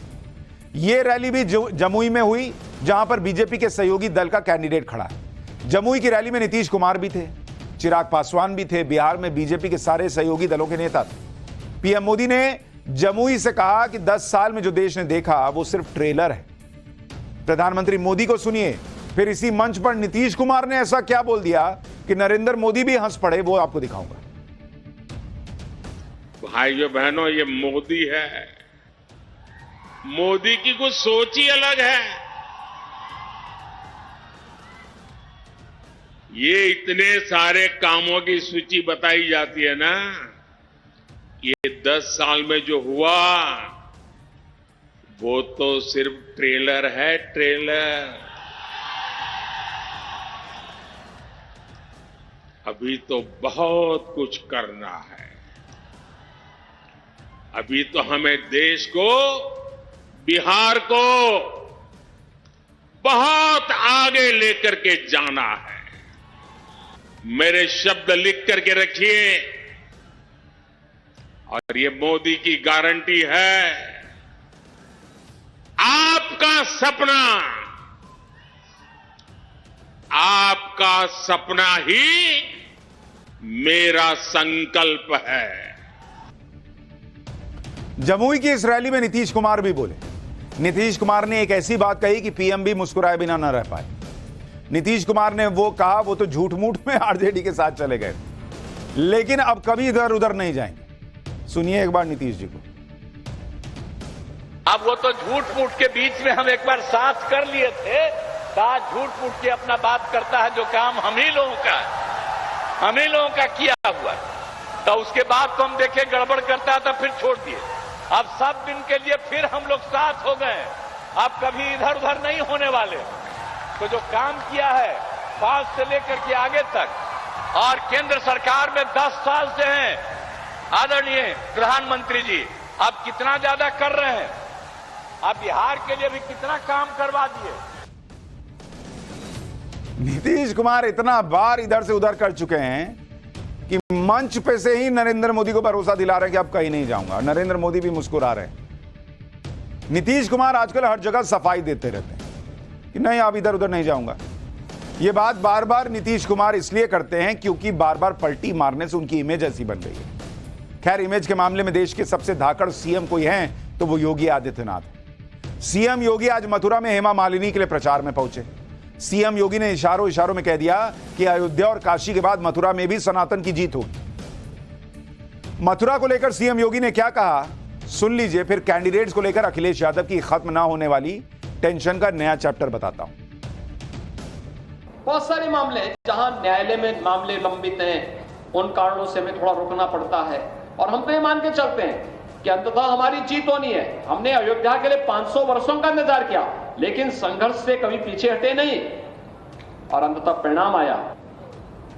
यह रैली भी जमुई में हुई, जहां पर बीजेपी के सहयोगी दल का कैंडिडेट खड़ा है। जमुई की रैली में नीतीश कुमार भी थे, चिराग पासवान भी थे। बिहार में बीजेपी के सारे सहयोगी दलों के नेता थे। पीएम मोदी ने जमुई से कहा कि 10 साल में जो देश ने देखा वो सिर्फ ट्रेलर है। प्रधानमंत्री मोदी को सुनिए, फिर इसी मंच पर नीतीश कुमार ने ऐसा क्या बोल दिया कि नरेंद्र मोदी भी हंस पड़े, वो आपको दिखाऊंगा। भाइयों बहनों, ये मोदी है, मोदी की कुछ सोच ही अलग है। ये इतने सारे कामों की सूची बताई जाती है ना, ये 10 साल में जो हुआ वो तो सिर्फ ट्रेलर है, ट्रेलर। अभी तो बहुत कुछ करना है। अभी तो हमें देश को, बिहार को बहुत आगे लेकर के जाना है। मेरे शब्द लिख करके रखिए, और ये मोदी की गारंटी है। आपका सपना ही मेरा संकल्प है। जमुई की इस रैली में नीतीश कुमार भी बोले। नीतीश कुमार ने एक ऐसी बात कही कि पीएम भी मुस्कुराए बिना न रह पाए। नीतीश कुमार ने वो कहा, वो तो झूठ मूठ में आरजेडी के साथ चले गए, लेकिन अब कभी इधर उधर नहीं जाएंगे। सुनिए एक बार नीतीश जी को। अब वो तो झूठ मूठ के बीच में हम एक बार साथ कर लिए थे, आज झूठ मूठ के अपना बात करता है जो काम हम ही लोगों का किया हुआ, तो उसके बाद तो हम देखे गड़बड़ करता है तो फिर छोड़ दिए। अब सब दिन के लिए फिर हम लोग साथ हो गए, अब कभी इधर उधर नहीं होने वाले। तो जो काम किया है 5 से लेकर के आगे तक, और केंद्र सरकार में 10 साल से हैं आदरणीय प्रधानमंत्री जी, अब कितना ज्यादा कर रहे हैं, अब बिहार के लिए भी कितना काम करवा दिए। नीतीश कुमार इतना बार इधर से उधर कर चुके हैं कि मंच पे से ही नरेंद्र मोदी को भरोसा दिला रहे हैं कि अब कहीं नहीं जाऊंगा। नरेंद्र मोदी भी मुस्कुरा रहे हैं। नीतीश कुमार आजकल हर जगह सफाई देते रहते हैं कि नहीं अब इधर उधर नहीं जाऊंगा। यह बात बार बार नीतीश कुमार इसलिए करते हैं क्योंकि बार बार पलटी मारने से उनकी इमेज ऐसी बन गई है। खैर, इमेज के मामले में देश के सबसे धाकड़ सीएम कोई हैं तो वो योगी आदित्यनाथ। सीएम योगी आज मथुरा में हेमा मालिनी के लिए प्रचार में पहुंचे। सीएम योगी ने इशारों में कह दिया कि अयोध्या और काशी के बाद मथुरा में भी सनातन की जीत होगी। मथुरा को लेकर सीएम योगी ने क्या कहा, सुन लीजिए, फिर कैंडिडेट्स को लेकर अखिलेश यादव की खत्म ना होने वाली टेंशन का नया चैप्टर बताता हूं। बहुत सारे मामले जहां न्यायालय में मामले लंबित हैं, उन कारणों से हमें थोड़ा रुकना पड़ता है, और हम तो ये मान के चलते हैं कि अंततः हमारी जीत होनी है। हमने अयोध्या के लिए 500 वर्षों का इंतजार किया, लेकिन संघर्ष से कभी पीछे हटे नहीं, और अंततः परिणाम आया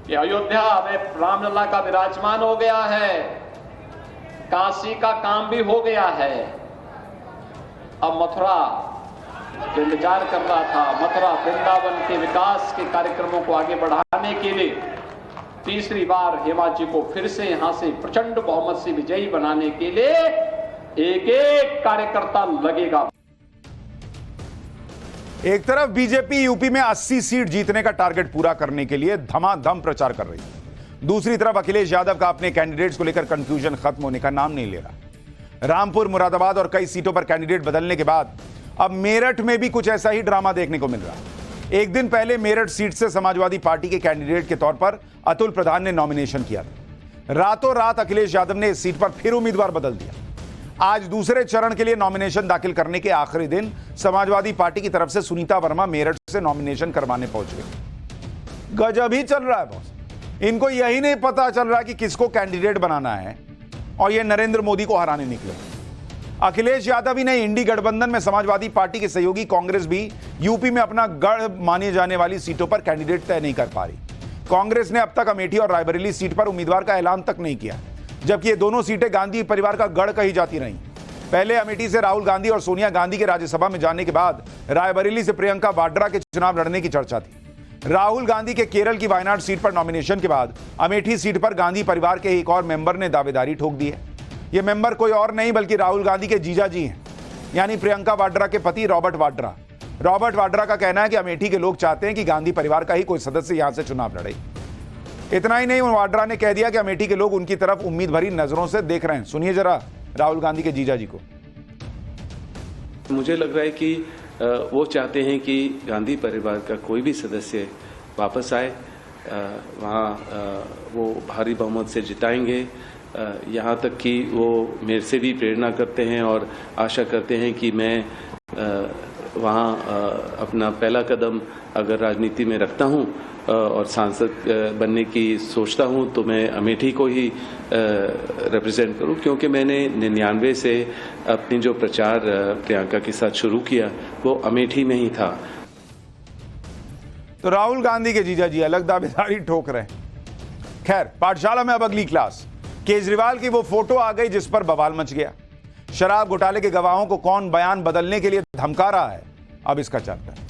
कि अयोध्या में रामलला का विराजमान हो गया है, काशी का काम भी हो गया है। अब मथुरा जो इंतजार कर रहा था, मथुरा वृंदावन के विकास के कार्यक्रमों को आगे बढ़ाने के लिए तीसरी बार हेमा जी को फिर से यहां से प्रचंड बहुमत से विजयी बनाने के लिए एक एक कार्यकर्ता लगेगा। एक तरफ बीजेपी यूपी में 80 सीट जीतने का टारगेट पूरा करने के लिए धमाधम प्रचार कर रही है। दूसरी तरफ अखिलेश यादव का अपने कैंडिडेट्स को लेकर कंफ्यूजन खत्म होने का नाम नहीं ले रहा। रामपुर, मुरादाबाद और कई सीटों पर कैंडिडेट बदलने के बाद अब मेरठ में भी कुछ ऐसा ही ड्रामा देखने को मिल रहा है। एक दिन पहले मेरठ सीट से समाजवादी पार्टी के कैंडिडेट के तौर पर अतुल प्रधान ने नॉमिनेशन किया था। रातों रात अखिलेश यादव ने इस सीट पर फिर उम्मीदवार बदल दिया। आज दूसरे चरण के लिए नॉमिनेशन दाखिल करने के आखिरी दिन समाजवादी पार्टी की तरफ से सुनीता वर्मा मेरठ से नॉमिनेशन करवाने पहुंच गए। गजब ही चल रहा है बॉस। इनको यही नहीं पता चल रहा कि किसको कैंडिडेट बनाना है, और ये नरेंद्र मोदी को हराने निकले। अखिलेश यादव ही नहीं, इंडी गठबंधन में समाजवादी पार्टी के सहयोगी कांग्रेस भी यूपी में अपना गढ़ मानी जाने वाली सीटों पर कैंडिडेट तय नहीं कर पा रही। कांग्रेस ने अब तक अमेठी और रायबरेली सीट पर उम्मीदवार का ऐलान तक नहीं किया, जबकि ये दोनों सीटें गांधी परिवार का गढ़ कही जाती रहीं। पहले अमेठी से राहुल गांधी और सोनिया गांधी के राज्यसभा में जाने के बाद रायबरेली से प्रियंका वाड्रा के चुनाव लड़ने की चर्चा थी। राहुल गांधी के केरल की वायनाड सीट पर नॉमिनेशन के बाद अमेठी सीट पर गांधी परिवार के एक और मेंबर ने दावेदारी ठोक दी है। ये मेंबर कोई और नहीं बल्कि राहुल गांधी के जीजा जी हैं, यानी प्रियंका वाड्रा के पति रॉबर्ट वाड्रा। रॉबर्ट वाड्रा का कहना है कि अमेठी के लोग चाहते हैं कि गांधी परिवार का ही कोई सदस्य यहां से चुनाव लड़े। इतना ही नहीं, वाड्रा ने कह दिया कि अमेठी के लोग उनकी तरफ उम्मीद भरी नजरों से देख रहे हैं। सुनिए जरा राहुल गांधी के जीजा जी को। मुझे लग रहा है कि वो चाहते हैं कि गांधी परिवार का कोई भी सदस्य वापस आए, वहाँ वो भारी बहुमत से जिताएंगे। यहाँ तक कि वो मेरे से भी प्रेरणा करते हैं और आशा करते हैं कि मैं वहाँ अपना पहला कदम अगर राजनीति में रखता हूँ और सांसद बनने की सोचता हूँ तो मैं अमेठी को ही रिप्रेजेंट करूँ, क्योंकि मैंने 99 से अपनी जो प्रचार प्रियंका के साथ शुरू किया वो अमेठी में ही था। तो राहुल गांधी के जीजा जी अलग दावेदारी ठोक रहे हैं। खैर, पाठशाला में अब अगली क्लास। केजरीवाल की वो फोटो आ गई जिस पर बवाल मच गया। शराब घोटाले के गवाहों को कौन बयान बदलने के लिए धमका रहा है, अब इसका चैप्टर।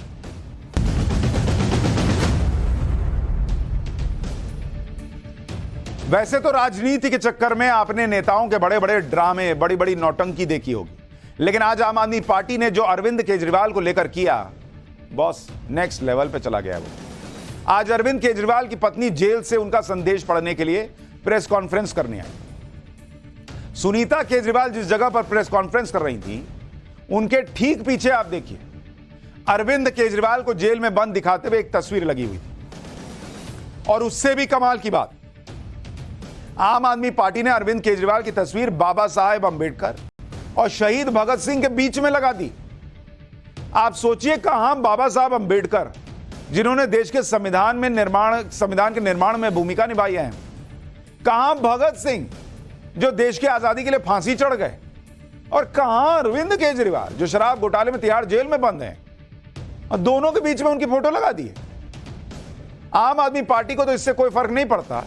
वैसे तो राजनीति के चक्कर में आपने नेताओं के बड़े बड़े ड्रामे, बड़ी बड़ी नौटंकी देखी होगी, लेकिन आज आम आदमी पार्टी ने जो अरविंद केजरीवाल को लेकर किया, बॉस नेक्स्ट लेवल पे चला गया। वो आज अरविंद केजरीवाल की पत्नी जेल से उनका संदेश पढ़ने के लिए प्रेस कॉन्फ्रेंस करने आई। सुनीता केजरीवाल जिस जगह पर प्रेस कॉन्फ्रेंस कर रही थी, उनके ठीक पीछे आप देखिए अरविंद केजरीवाल को जेल में बंद दिखाते हुए एक तस्वीर लगी हुई थी। और उससे भी कमाल की बात, आम आदमी पार्टी ने अरविंद केजरीवाल की तस्वीर बाबा साहेब अंबेडकर और शहीद भगत सिंह के बीच में लगा दी। आप सोचिए, कहां बाबा साहब अंबेडकर जिन्होंने देश के संविधान के निर्माण में भूमिका निभाई है, कहां भगत सिंह जो देश की आजादी के लिए फांसी चढ़ गए, और कहां अरविंद केजरीवाल जो शराब घोटाले में तिहाड़ जेल में बंद हैं, और दोनों के बीच में उनकी फोटो लगा दी है। आम आदमी पार्टी को तो इससे कोई फर्क नहीं पड़ता।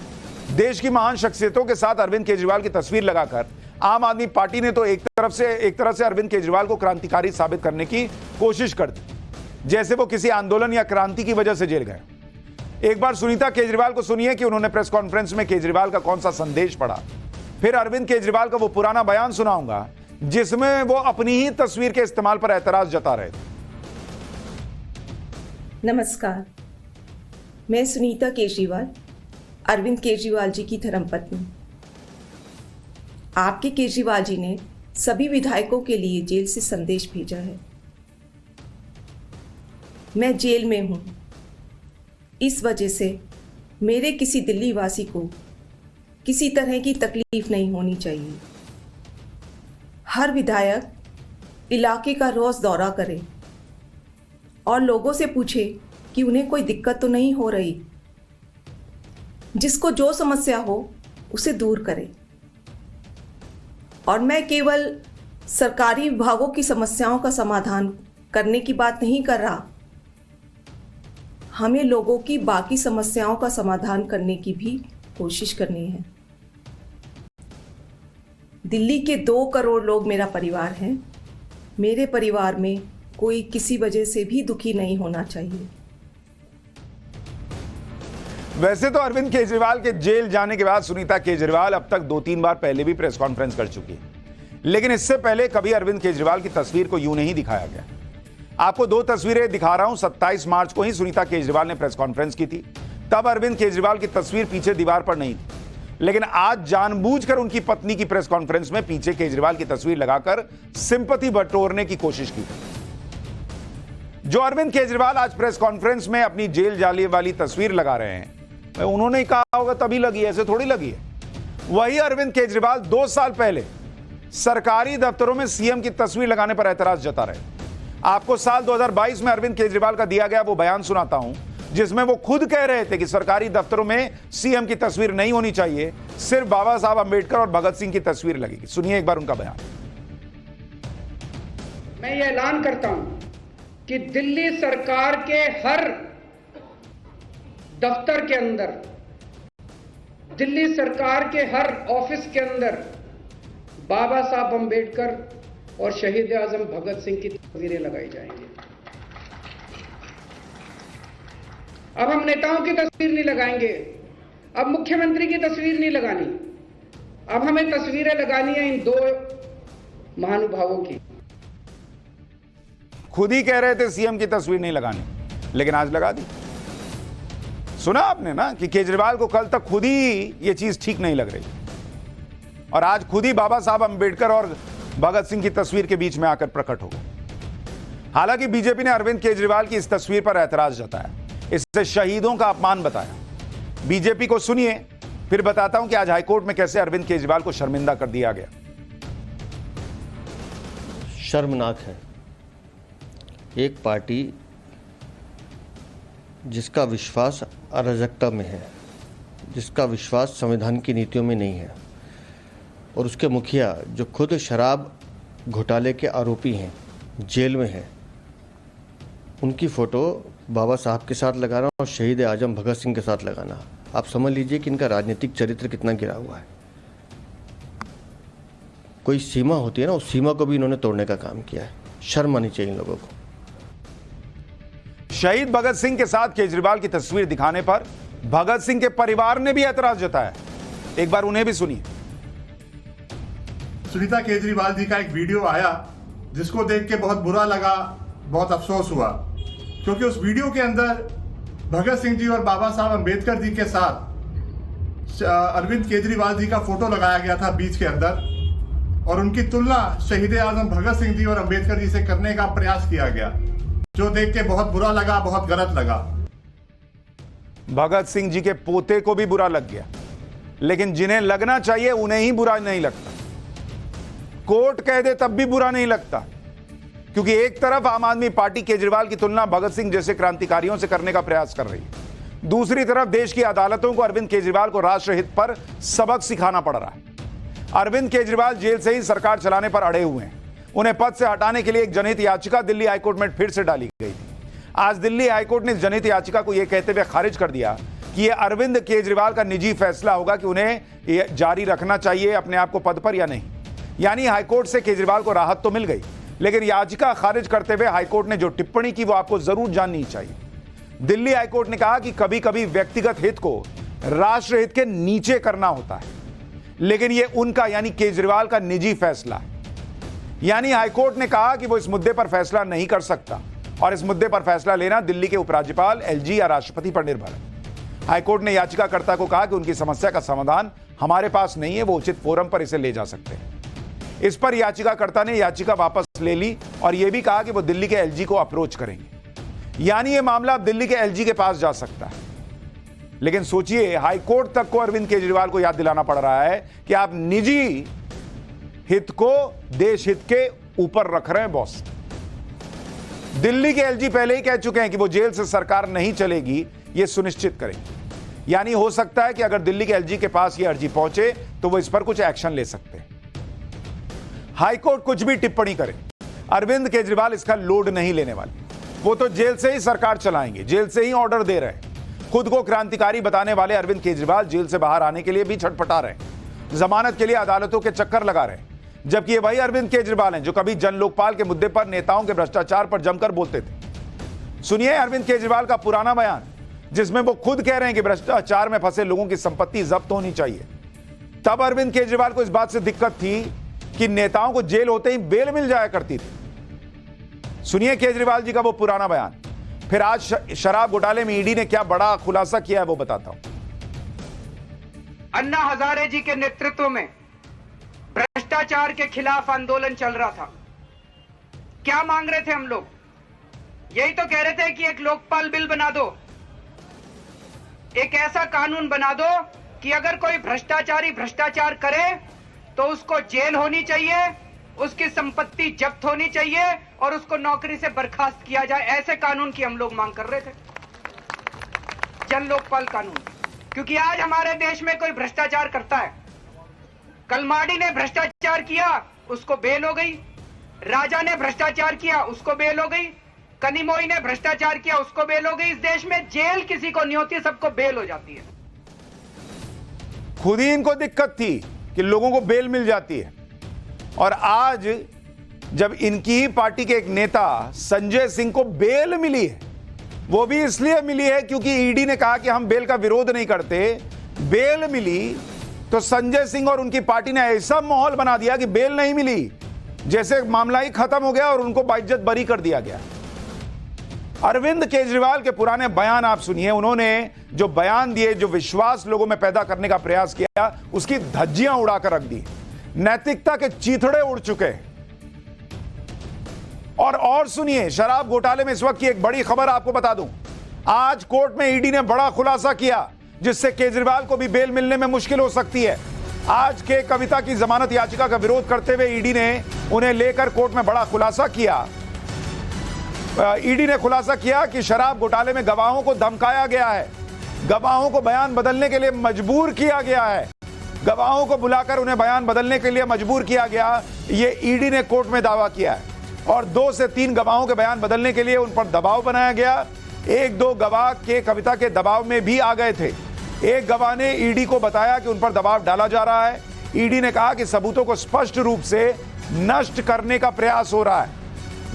देश की महान शख्सियतों के साथ अरविंद केजरीवाल की तस्वीर लगाकर आम आदमी पार्टी ने तो एक तरह से अरविंद केजरीवाल को क्रांतिकारी साबित करने की कोशिश कर दी, जैसे वो किसी आंदोलन या क्रांति की वजह से जेल गए। एक बार सुनीता केजरीवाल को सुनिए कि उन्होंने प्रेस कॉन्फ्रेंस में केजरीवाल का कौन सा संदेश पढ़ा। फिर अरविंद केजरीवाल का वो पुराना बयान सुनाऊंगा जिसमें वो अपनी ही तस्वीर के इस्तेमाल पर एतराज जता रहे थे। नमस्कार, मैं सुनीता केजरीवाल, अरविंद केजरीवाल जी की धर्मपत्नी। आपके केजरीवाल जी ने सभी विधायकों के लिए जेल से संदेश भेजा है। मैं जेल में हूं, इस वजह से मेरे किसी दिल्ली वासी को किसी तरह की तकलीफ नहीं होनी चाहिए। हर विधायक इलाके का रोज दौरा करे और लोगों से पूछे कि उन्हें कोई दिक्कत तो नहीं हो रही। जिसको जो समस्या हो उसे दूर करे। और मैं केवल सरकारी विभागों की समस्याओं का समाधान करने की बात नहीं कर रहा, हमें लोगों की बाकी समस्याओं का समाधान करने की भी कोशिश करनी है। दिल्ली के 2 करोड़ लोग मेरा परिवार हैं। मेरे परिवार में कोई किसी वजह से भी दुखी नहीं होना चाहिए। वैसे तो अरविंद केजरीवाल के जेल जाने के बाद सुनीता केजरीवाल अब तक 2-3 बार पहले भी प्रेस कॉन्फ्रेंस कर चुकी है, लेकिन इससे पहले कभी अरविंद केजरीवाल की तस्वीर को यूं नहीं दिखाया गया। आपको 2 तस्वीरें दिखा रहा हूं। 27 मार्च को ही सुनीता केजरीवाल ने प्रेस कॉन्फ्रेंस की थी, तब अरविंद केजरीवाल की तस्वीर पीछे दीवार पर नहीं थी, लेकिन आज जानबूझकर उनकी पत्नी की प्रेस कॉन्फ्रेंस में पीछे केजरीवाल की तस्वीर लगाकर सिंपैथी बटोरने की कोशिश की। जो अरविंद केजरीवाल आज प्रेस कॉन्फ्रेंस में अपनी जेल जाने वाली तस्वीर लगा रहे हैं, उन्होंने कहा होगा तभी लगी है, ऐसे थोड़ी लगी है। वही अरविंद केजरीवाल 2 साल पहले सरकारी दफ्तरों में सीएम की तस्वीर लगाने पर एतराज जता रहे। आपको साल 2022 में अरविंद केजरीवाल का दिया गया वो बयान सुनाता हूं, जिसमें वो खुद कह रहे थे कि सरकारी दफ्तरों में सीएम की तस्वीर नहीं होनी चाहिए, सिर्फ बाबा साहब अंबेडकर और भगत सिंह की तस्वीर लगेगी। सुनिए एक बार उनका बयान। मैं ये ऐलान करता हूं कि दिल्ली सरकार के हर दफ्तर के अंदर, दिल्ली सरकार के हर ऑफिस के अंदर बाबा साहब अंबेडकर और शहीद आजम भगत सिंह की तस्वीरें लगाई जाएंगी। अब हम नेताओं की तस्वीर नहीं लगाएंगे, अब मुख्यमंत्री की तस्वीर नहीं लगानी, अब हमें तस्वीरें लगानी है इन 2 महानुभावों की। खुद ही कह रहे थे सीएम की तस्वीर नहीं लगानी, लेकिन आज लगा दी। सुना आपने ना कि केजरीवाल को कल तक खुद ही ये चीज ठीक नहीं लग रही, और आज खुद ही बाबा साहब अंबेडकर और भगत सिंह की तस्वीर के बीच में आकर प्रकट हो गए। हालांकि बीजेपी ने अरविंद केजरीवाल की इस तस्वीर पर एतराज जताया, इससे शहीदों का अपमान बताया। बीजेपी को सुनिए, फिर बताता हूं कि आज हाईकोर्ट में कैसे अरविंद केजरीवाल को शर्मिंदा कर दिया गया। शर्मनाक है, एक पार्टी जिसका विश्वास अराजकता में है, जिसका विश्वास संविधान की नीतियों में नहीं है, और उसके मुखिया जो खुद शराब घोटाले के आरोपी हैं, जेल में हैं, उनकी फ़ोटो बाबा साहब के साथ लगाना और शहीद आजम भगत सिंह के साथ लगाना, आप समझ लीजिए कि इनका राजनीतिक चरित्र कितना गिरा हुआ है। कोई सीमा होती है ना, उस सीमा को भी इन्होंने तोड़ने का काम किया है। शर्म आनी चाहिए इन लोगों को। शहीद भगत सिंह के साथ केजरीवाल की तस्वीर दिखाने पर भगत सिंह के परिवार ने भी एतराज जताया। एक बार उन्हें भी सुनिए। सुनीता केजरीवाल जी का एक वीडियो आया जिसको देख के बहुत बुरा लगा, बहुत अफसोस हुआ, क्योंकि उस वीडियो के अंदर भगत सिंह जी और बाबा साहब अंबेडकर जी के साथ अरविंद केजरीवाल जी का फोटो लगाया गया था बीच के अंदर, और उनकी तुलना शहीद आजम भगत सिंह जी और अंबेडकर जी से करने का प्रयास किया गया, जो देख के बहुत बुरा लगा, बहुत गलत लगा। भगत सिंह जी के पोते को भी बुरा लग गया, लेकिन जिन्हें लगना चाहिए उन्हें ही बुरा नहीं लगता। कोर्ट कह दे तब भी बुरा नहीं लगता, क्योंकि एक तरफ आम आदमी पार्टी केजरीवाल की तुलना भगत सिंह जैसे क्रांतिकारियों से करने का प्रयास कर रही है, दूसरी तरफ देश की अदालतों को अरविंद केजरीवाल को राष्ट्रहित पर सबक सिखाना पड़ रहा है। अरविंद केजरीवाल जेल से ही सरकार चलाने पर अड़े हुए हैं। उन्हें पद से हटाने के लिए एक जनहित याचिका दिल्ली हाईकोर्ट में फिर से डाली गई थी। आज दिल्ली हाईकोर्ट ने इस जनहित याचिका को यह कहते हुए खारिज कर दिया कि यह अरविंद केजरीवाल का निजी फैसला होगा कि उन्हें जारी रखना चाहिए अपने आप को पद पर या नहीं। यानी हाईकोर्ट से केजरीवाल को राहत तो मिल गई, लेकिन याचिका खारिज करते हुए हाईकोर्ट ने जो टिप्पणी की वो आपको जरूर जाननी चाहिए। दिल्ली हाईकोर्ट ने कहा कि कभी कभी व्यक्तिगत हित को राष्ट्रहित के नीचे करना होता है, लेकिन यह उनका यानी केजरीवाल का निजी फैसला है। यानी हाईकोर्ट ने कहा कि वो इस मुद्दे पर फैसला नहीं कर सकता और इस मुद्दे पर फैसला लेना दिल्ली के उपराज्यपाल, एलजी या राष्ट्रपति पर निर्भर है। हाईकोर्ट ने याचिकाकर्ता को कहा कि उनकी समस्या का समाधान हमारे पास नहीं है, वो उचित फोरम पर इसे ले जा सकते हैं। इस पर याचिकाकर्ता ने याचिका वापस ले ली और यह भी कहा कि वो दिल्ली के एलजी को अप्रोच करेंगे, यानी यह मामला अब दिल्ली के एलजी के पास जा सकता है। लेकिन सोचिए, हाईकोर्ट तक को अरविंद केजरीवाल को याद दिलाना पड़ रहा है कि आप निजी हित को देश हित के ऊपर रख रहे हैं बॉस। दिल्ली के एलजी पहले ही कह चुके हैं कि वो जेल से सरकार नहीं चलेगी, यह सुनिश्चित करेंगे। यानी हो सकता है कि अगर दिल्ली के एलजी के पास यह अर्जी पहुंचे तो वो इस पर कुछ एक्शन ले सकते हैं। हाईकोर्ट कुछ भी टिप्पणी करे, अरविंद केजरीवाल इसका लोड नहीं लेने वाले। वो तो जेल से ही सरकार चलाएंगे, जेल से ही ऑर्डर दे रहे हैं। खुद को क्रांतिकारी बताने वाले अरविंद केजरीवाल जेल से बाहर आने के लिए भी छटपटा रहे हैं, जमानत के लिए अदालतों के चक्कर लगा रहे हैं। जबकि ये वही अरविंद केजरीवाल हैं जो कभी जन लोकपाल के मुद्दे पर नेताओं के भ्रष्टाचार पर जमकर बोलते थे। सुनिए अरविंद केजरीवाल का पुराना बयान, जिसमें वो खुद कह रहे हैं कि भ्रष्टाचार में फंसे लोगों की संपत्ति जब्त होनी चाहिए। तब अरविंद केजरीवाल को इस बात से दिक्कत थी कि नेताओं को जेल होते ही बेल मिल जाया करती थी। सुनिए केजरीवाल जी का वो पुराना बयान। फिर आज शराब घोटाले में ईडी ने क्या बड़ा खुलासा किया है वो बताता हूं। अन्ना हजारे जी के नेतृत्व में भ्रष्टाचार के खिलाफ आंदोलन चल रहा था। क्या मांग रहे थे हम लोग? यही तो कह रहे थे कि एक लोकपाल बिल बना दो, एक ऐसा कानून बना दो कि अगर कोई भ्रष्टाचारी भ्रष्टाचार करे तो उसको जेल होनी चाहिए, उसकी संपत्ति जब्त होनी चाहिए और उसको नौकरी से बर्खास्त किया जाए। ऐसे कानून की हम लोग मांग कर रहे थे, जन लोकपाल कानून। क्योंकि आज हमारे देश में कोई भ्रष्टाचार करता है, कलमाडी ने भ्रष्टाचार किया उसको बेल हो गई, राजा ने भ्रष्टाचार किया उसको बेल हो गई, कनिमोई ने भ्रष्टाचार किया उसको बेल हो गई। इस देश में जेल किसी को नहीं होती, सबको बेल हो जाती है। खुद ही इनको दिक्कत थी कि लोगों को बेल मिल जाती है, और आज जब इनकी ही पार्टी के एक नेता संजय सिंह को बेल मिली है, वो भी इसलिए मिली है क्योंकि ईडी ने कहा कि हम बेल का विरोध नहीं करते। बेल मिली तो संजय सिंह और उनकी पार्टी ने ऐसा माहौल बना दिया कि बेल नहीं मिली, जैसे मामला ही खत्म हो गया और उनको बाइज्जत बरी कर दिया गया। अरविंद केजरीवाल के पुराने बयान आप सुनिए। उन्होंने जो बयान दिए, जो विश्वास लोगों में पैदा करने का प्रयास किया, उसकी धज्जियां उड़ाकर रख दी। नैतिकता के चीथड़े उड़ चुके। और सुनिए, शराब घोटाले में इस वक्त की एक बड़ी खबर आपको बता दूं। आज कोर्ट में ईडी ने बड़ा खुलासा किया जिससे केजरीवाल को भी बेल मिलने में मुश्किल हो सकती है। आज के कविता की जमानत याचिका का विरोध करते हुए ईडी ने उन्हें लेकर कोर्ट में बड़ा खुलासा किया। ईडी ने खुलासा किया कि शराब घोटाले में गवाहों को धमकाया गया है, गवाहों को बयान बदलने के लिए मजबूर किया गया है, गवाहों को बुलाकर उन्हें बयान बदलने के लिए मजबूर किया गया। ये ईडी ने कोर्ट में दावा किया है और 2 से 3 गवाहों के बयान बदलने के लिए उन पर दबाव बनाया गया। 1-2 गवाह के कविता के दबाव में भी आ गए थे। एक गवाह ने ईडी को बताया कि उन पर दबाव डाला जा रहा है। ईडी ने कहा कि सबूतों को स्पष्ट रूप से नष्ट करने का प्रयास हो रहा है।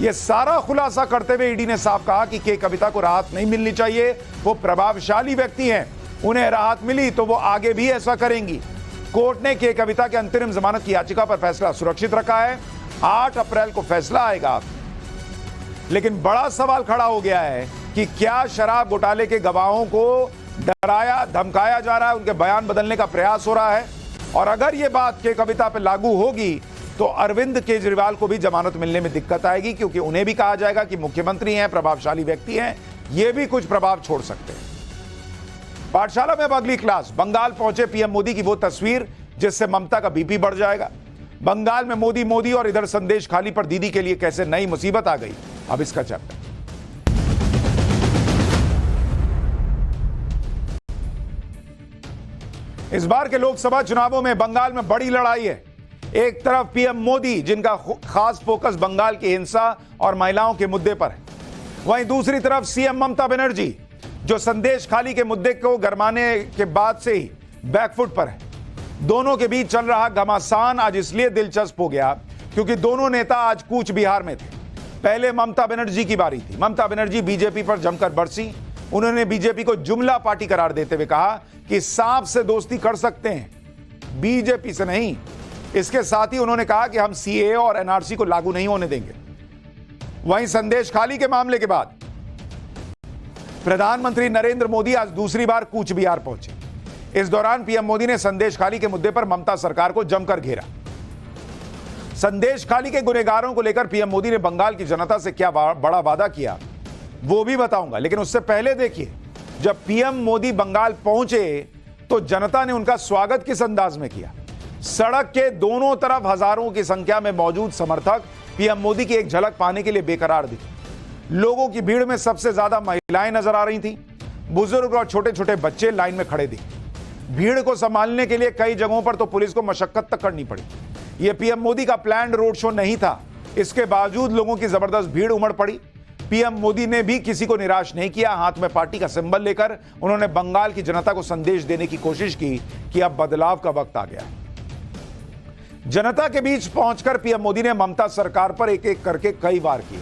यह सारा खुलासा करते हुए ईडी ने साफ कहा कि के कविता को राहत नहीं मिलनी चाहिए। वो प्रभावशाली व्यक्ति हैं, उन्हें राहत मिली तो वो आगे भी ऐसा करेंगी। कोर्ट ने के कविता के अंतरिम जमानत की याचिका पर फैसला सुरक्षित रखा है। 8 अप्रैल को फैसला आएगा। लेकिन बड़ा सवाल खड़ा हो गया है कि क्या शराब घोटाले के गवाहों को डराया धमकाया जा रहा है, उनके बयान बदलने का प्रयास हो रहा है? और अगर यह बात के कविता पर लागू होगी तो अरविंद केजरीवाल को भी जमानत मिलने में दिक्कत आएगी, क्योंकि उन्हें भी कहा जाएगा कि मुख्यमंत्री हैं, प्रभावशाली व्यक्ति हैं, ये भी कुछ प्रभाव छोड़ सकते हैं। पाठशाला में अब अगली क्लास। बंगाल पहुंचे पीएम मोदी की वो तस्वीर जिससे ममता का बीपी बढ़ जाएगा। बंगाल में मोदी और इधर संदेश खाली पर दीदी के लिए कैसे नई मुसीबत आ गई, अब इसका चैप्टर। इस बार के लोकसभा चुनावों में बंगाल में बड़ी लड़ाई है। एक तरफ पीएम मोदी, जिनका खास फोकस बंगाल की हिंसा और महिलाओं के मुद्दे पर है, वहीं दूसरी तरफ सीएम ममता बनर्जी, जो संदेश खाली के मुद्दे को गरमाने के बाद से ही बैकफुट पर है। दोनों के बीच चल रहा घमासान आज इसलिए दिलचस्प हो गया क्योंकि दोनों नेता आज कूच बिहार में थे। पहले ममता बनर्जी की बारी थी। ममता बनर्जी बीजेपी पर जमकर बरसी। उन्होंने बीजेपी को जुमला पार्टी करार देते हुए कहा कि सांप से दोस्ती कर सकते हैं, बीजेपी से नहीं। इसके साथ ही उन्होंने कहा कि हम सीएए और एनआरसी को लागू नहीं होने देंगे। वहीं संदेश खाली के मामले के बाद प्रधानमंत्री नरेंद्र मोदी आज दूसरी बार कूच बिहार पहुंचे। इस दौरान पीएम मोदी ने संदेश खाली के मुद्दे पर ममता सरकार को जमकर घेरा। संदेश खाली के गुनहगारों को लेकर पीएम मोदी ने बंगाल की जनता से क्या बड़ा वादा किया वो भी बताऊंगा, लेकिन उससे पहले देखिए, जब पीएम मोदी बंगाल पहुंचे तो जनता ने उनका स्वागत किस अंदाज में किया। सड़क के दोनों तरफ हजारों की संख्या में मौजूद समर्थक पीएम मोदी की एक झलक पाने के लिए बेकरार दिखे। लोगों की भीड़ में सबसे ज्यादा महिलाएं नजर आ रही थीं। बुजुर्ग और छोटे छोटे बच्चे लाइन में खड़े दिखे। भीड़ को संभालने के लिए कई जगहों पर तो पुलिस को मशक्कत तक करनी पड़ी। यह पीएम मोदी का प्लान्ड रोड शो नहीं था। इसके बावजूद लोगों की जबरदस्त भीड़ उमड़ पड़ी। पीएम मोदी ने भी किसी को निराश नहीं किया। हाथ में पार्टी का सिंबल लेकर उन्होंने बंगाल की जनता को संदेश देने की कोशिश की कि अब बदलाव का वक्त आ गया है। जनता के बीच पहुंचकर पीएम मोदी ने ममता सरकार पर एक एक करके कई वार किए।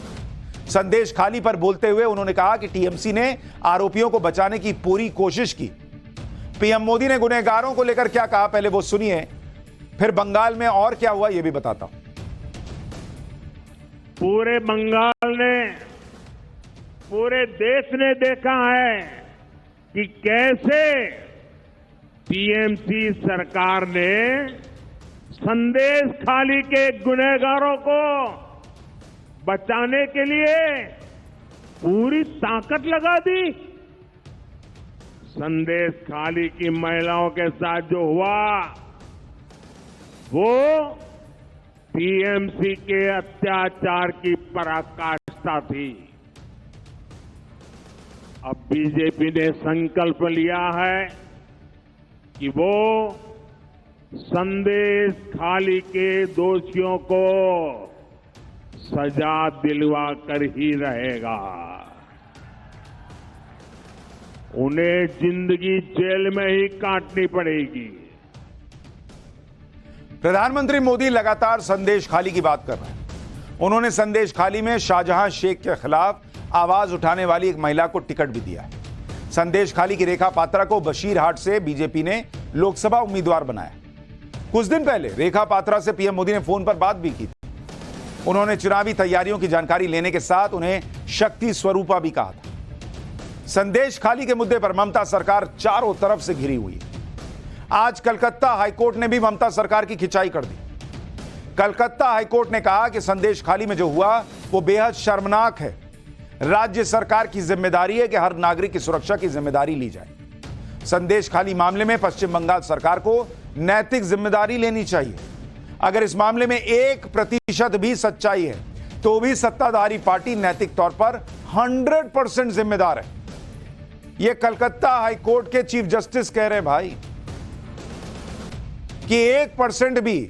संदेश खाली पर बोलते हुए उन्होंने कहा कि टीएमसी ने आरोपियों को बचाने की पूरी कोशिश की। पीएम मोदी ने गुनहगारों को लेकर क्या कहा, पहले वो सुनिए, फिर बंगाल में और क्या हुआ ये भी बताता हूं। पूरे बंगाल ने, पूरे देश ने देखा है कि कैसे टीएमसी सरकार ने संदेश खाली के गुनहगारों को बचाने के लिए पूरी ताकत लगा दी। संदेश खाली की महिलाओं के साथ जो हुआ वो टीएमसी के अत्याचार की पराकाष्ठा थी। अब बीजेपी ने संकल्प लिया है कि वो संदेश खाली के दोषियों को सजा दिलवा कर ही रहेगा। उन्हें जिंदगी जेल में ही काटनी पड़ेगी। प्रधानमंत्री मोदी लगातार संदेश खाली की बात कर रहे हैं। उन्होंने संदेश खाली में शाहजहां शेख के खिलाफ आवाज उठाने वाली एक महिला को टिकट भी दिया है। संदेश खाली की रेखा पात्रा को बशीरहाट से बीजेपी ने लोकसभा उम्मीदवार बनाया। कुछ दिन पहले रेखा पात्रा से पीएम मोदी ने फोन पर बात भी की थी। उन्होंने चुनावी तैयारियों की जानकारी लेने के साथ उन्हें शक्ति स्वरूपा भी कहा था। संदेश खाली के मुद्दे पर ममता सरकार चारों तरफ से घिरी हुई है। आज कलकत्ता हाईकोर्ट ने भी ममता सरकार की खिंचाई कर दी। कलकत्ता हाईकोर्ट ने कहा कि संदेश खाली में जो हुआ वो बेहद शर्मनाक है। राज्य सरकार की जिम्मेदारी है कि हर नागरिक की सुरक्षा की जिम्मेदारी ली जाए। संदेश खाली मामले में पश्चिम बंगाल सरकार को नैतिक जिम्मेदारी लेनी चाहिए। अगर इस मामले में 1% भी सच्चाई है तो भी सत्ताधारी पार्टी नैतिक तौर पर 100% जिम्मेदार है। यह कलकत्ता हाईकोर्ट के चीफ जस्टिस कह रहे हैं भाई कि 1% भी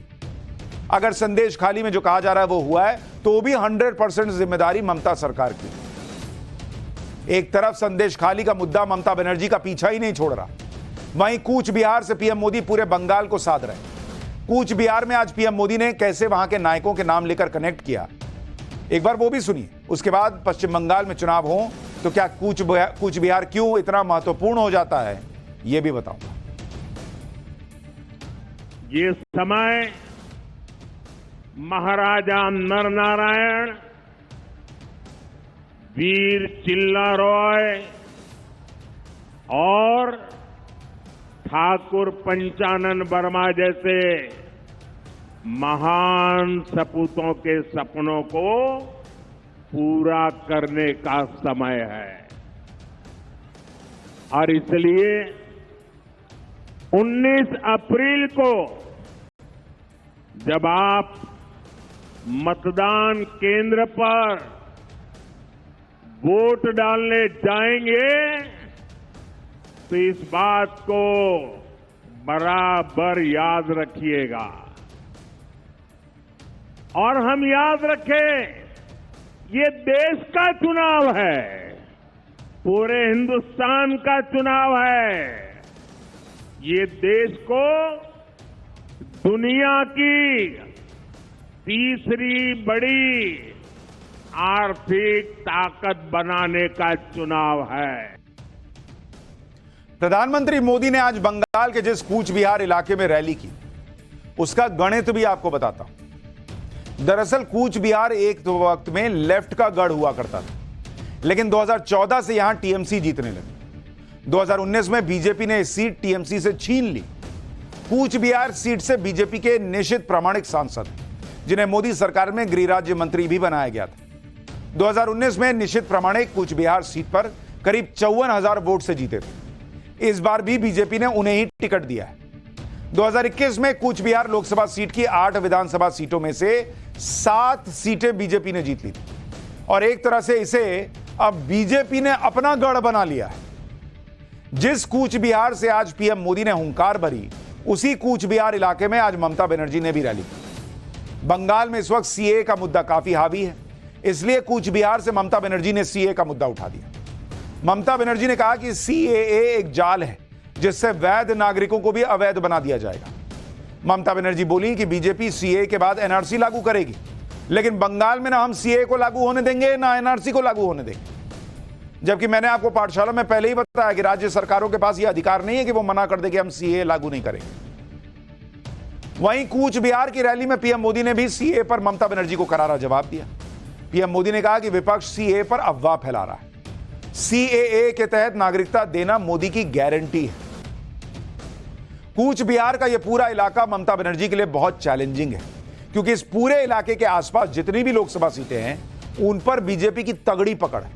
अगर संदेश खाली में जो कहा जा रहा है वो हुआ है तो भी 100% जिम्मेदारी ममता सरकार की। एक तरफ संदेश खाली का मुद्दा ममता बनर्जी का पीछा ही नहीं छोड़ रहा, वहीं कूच बिहार से पीएम मोदी पूरे बंगाल को साध रहे। कूच बिहार में आज पीएम मोदी ने कैसे वहां के नायकों के नाम लेकर कनेक्ट किया, एक बार वो भी सुनिए। उसके बाद पश्चिम बंगाल में चुनाव हो तो क्या कूच बिहार क्यों इतना महत्वपूर्ण हो जाता है ये भी बताऊंगा। ये समय महाराजा नरनारायण, वीर चिल्ला रॉय और ठाकुर पंचानन वर्मा जैसे महान सपूतों के सपनों को पूरा करने का समय है और इसलिए 19 अप्रैल को जब आप मतदान केंद्र पर वोट डालने जाएंगे तो इस बात को बराबर याद रखिएगा और हम याद रखें ये देश का चुनाव है, पूरे हिंदुस्तान का चुनाव है। ये देश को दुनिया की तीसरी बड़ी आर्थिक ताकत बनाने का चुनाव है। प्रधानमंत्री मोदी ने आज बंगाल के जिस कूच बिहार इलाके में रैली की उसका गणित भी आपको बताता हूं। दरअसल कूच बिहार एक वक्त में लेफ्ट का गढ़ हुआ करता था, लेकिन 2014 से यहां टीएमसी जीतने लगी। 2019 में बीजेपी ने इस सीट टीएमसी से छीन ली। कूच बिहार सीट से बीजेपी के निश्चित प्रामाणिक सांसद हैं, जिन्हें मोदी सरकार में गृह राज्य मंत्री भी बनाया गया था। 2019 में निश्चित प्रामाणिक कूच बिहार सीट पर करीब 54,000 वोट से जीते थे। इस बार भी बीजेपी ने उन्हें ही टिकट दिया है। 2021 में कूच बिहार लोकसभा सीट की 8 विधानसभा सीटों में से 7 सीटें बीजेपी ने जीत ली थी और एक तरह से इसे अब बीजेपी ने अपना गढ़ बना लिया है। जिस कूच बिहार से आज पीएम मोदी ने हुंकार भरी, उसी कूच बिहार इलाके में आज ममता बनर्जी ने भी रैली की। बंगाल में इस वक्त सीए का मुद्दा काफी हावी है, इसलिए कूच बिहार से ममता बनर्जी ने सीए का मुद्दा उठा दिया। ममता बनर्जी ने कहा कि सीएए एक जाल है जिससे वैध नागरिकों को भी अवैध बना दिया जाएगा। ममता बनर्जी बोली कि बीजेपी सीए के बाद एनआरसी लागू करेगी, लेकिन बंगाल में ना हम सीए को लागू होने देंगे ना एनआरसी को लागू होने देंगे। जबकि मैंने आपको पाठशाला में पहले ही बताया कि राज्य सरकारों के पास यह अधिकार नहीं है कि वो मना कर दे कि हम सीए लागू नहीं करेंगे। वहीं कूच बिहार की रैली में पीएम मोदी ने भी सीए पर ममता बनर्जी को करारा जवाब दिया। पीएम मोदी ने कहा कि विपक्ष सीए पर अफवाह फैला रहा है। सीएए के तहत नागरिकता देना मोदी की गारंटी है। कूच बिहार का यह पूरा इलाका ममता बनर्जी के लिए बहुत चैलेंजिंग है, क्योंकि इस पूरे इलाके के आसपास जितनी भी लोकसभा सीटें हैं उन पर बीजेपी की तगड़ी पकड़ है।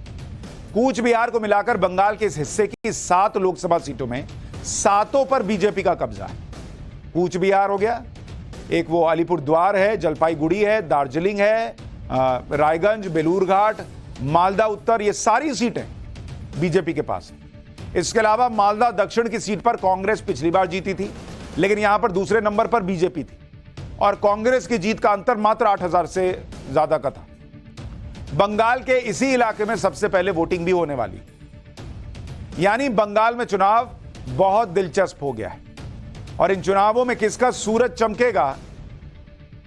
कूच बिहार को मिलाकर बंगाल के इस हिस्से की 7 लोकसभा सीटों में 7 पर बीजेपी का कब्जा है। कूच बिहार हो गया, एक वो अलीपुर द्वार है, जलपाईगुड़ी है, दार्जिलिंग है, रायगंज, बेलूरघाट, मालदा उत्तर, ये सारी सीटें बीजेपी के पास है। इसके अलावा मालदा दक्षिण की सीट पर कांग्रेस पिछली बार जीती थी, लेकिन यहां पर दूसरे नंबर पर बीजेपी थी और कांग्रेस की जीत का अंतर मात्र 8,000 से ज्यादा का था। बंगाल के इसी इलाके में सबसे पहले वोटिंग भी होने वाली, यानी बंगाल में चुनाव बहुत दिलचस्प हो गया है और इन चुनावों में किसका सूरज चमकेगा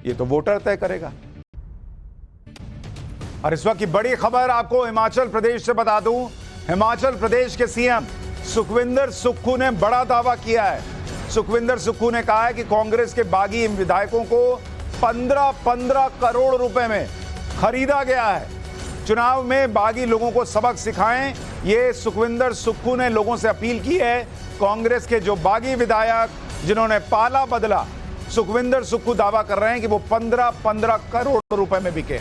ये तो वोटर तय करेगा। और इस वक्त की बड़ी खबर आपको हिमाचल प्रदेश से बता दूं, हिमाचल प्रदेश के सीएम सुखविंदर सुक्खू ने बड़ा दावा किया है। सुखविंदर सुक्खू ने कहा है कि कांग्रेस के बागी इन विधायकों को 15 करोड़ रुपए में खरीदा गया है। चुनाव में बागी लोगों को सबक सिखाएं, ये सुखविंदर सुक्खू ने लोगों से अपील की है। कांग्रेस के जो बागी विधायक जिन्होंने पाला बदला, सुखविंदर सुक्खू दावा कर रहे हैं कि वो 15 करोड़ रुपए में बिके।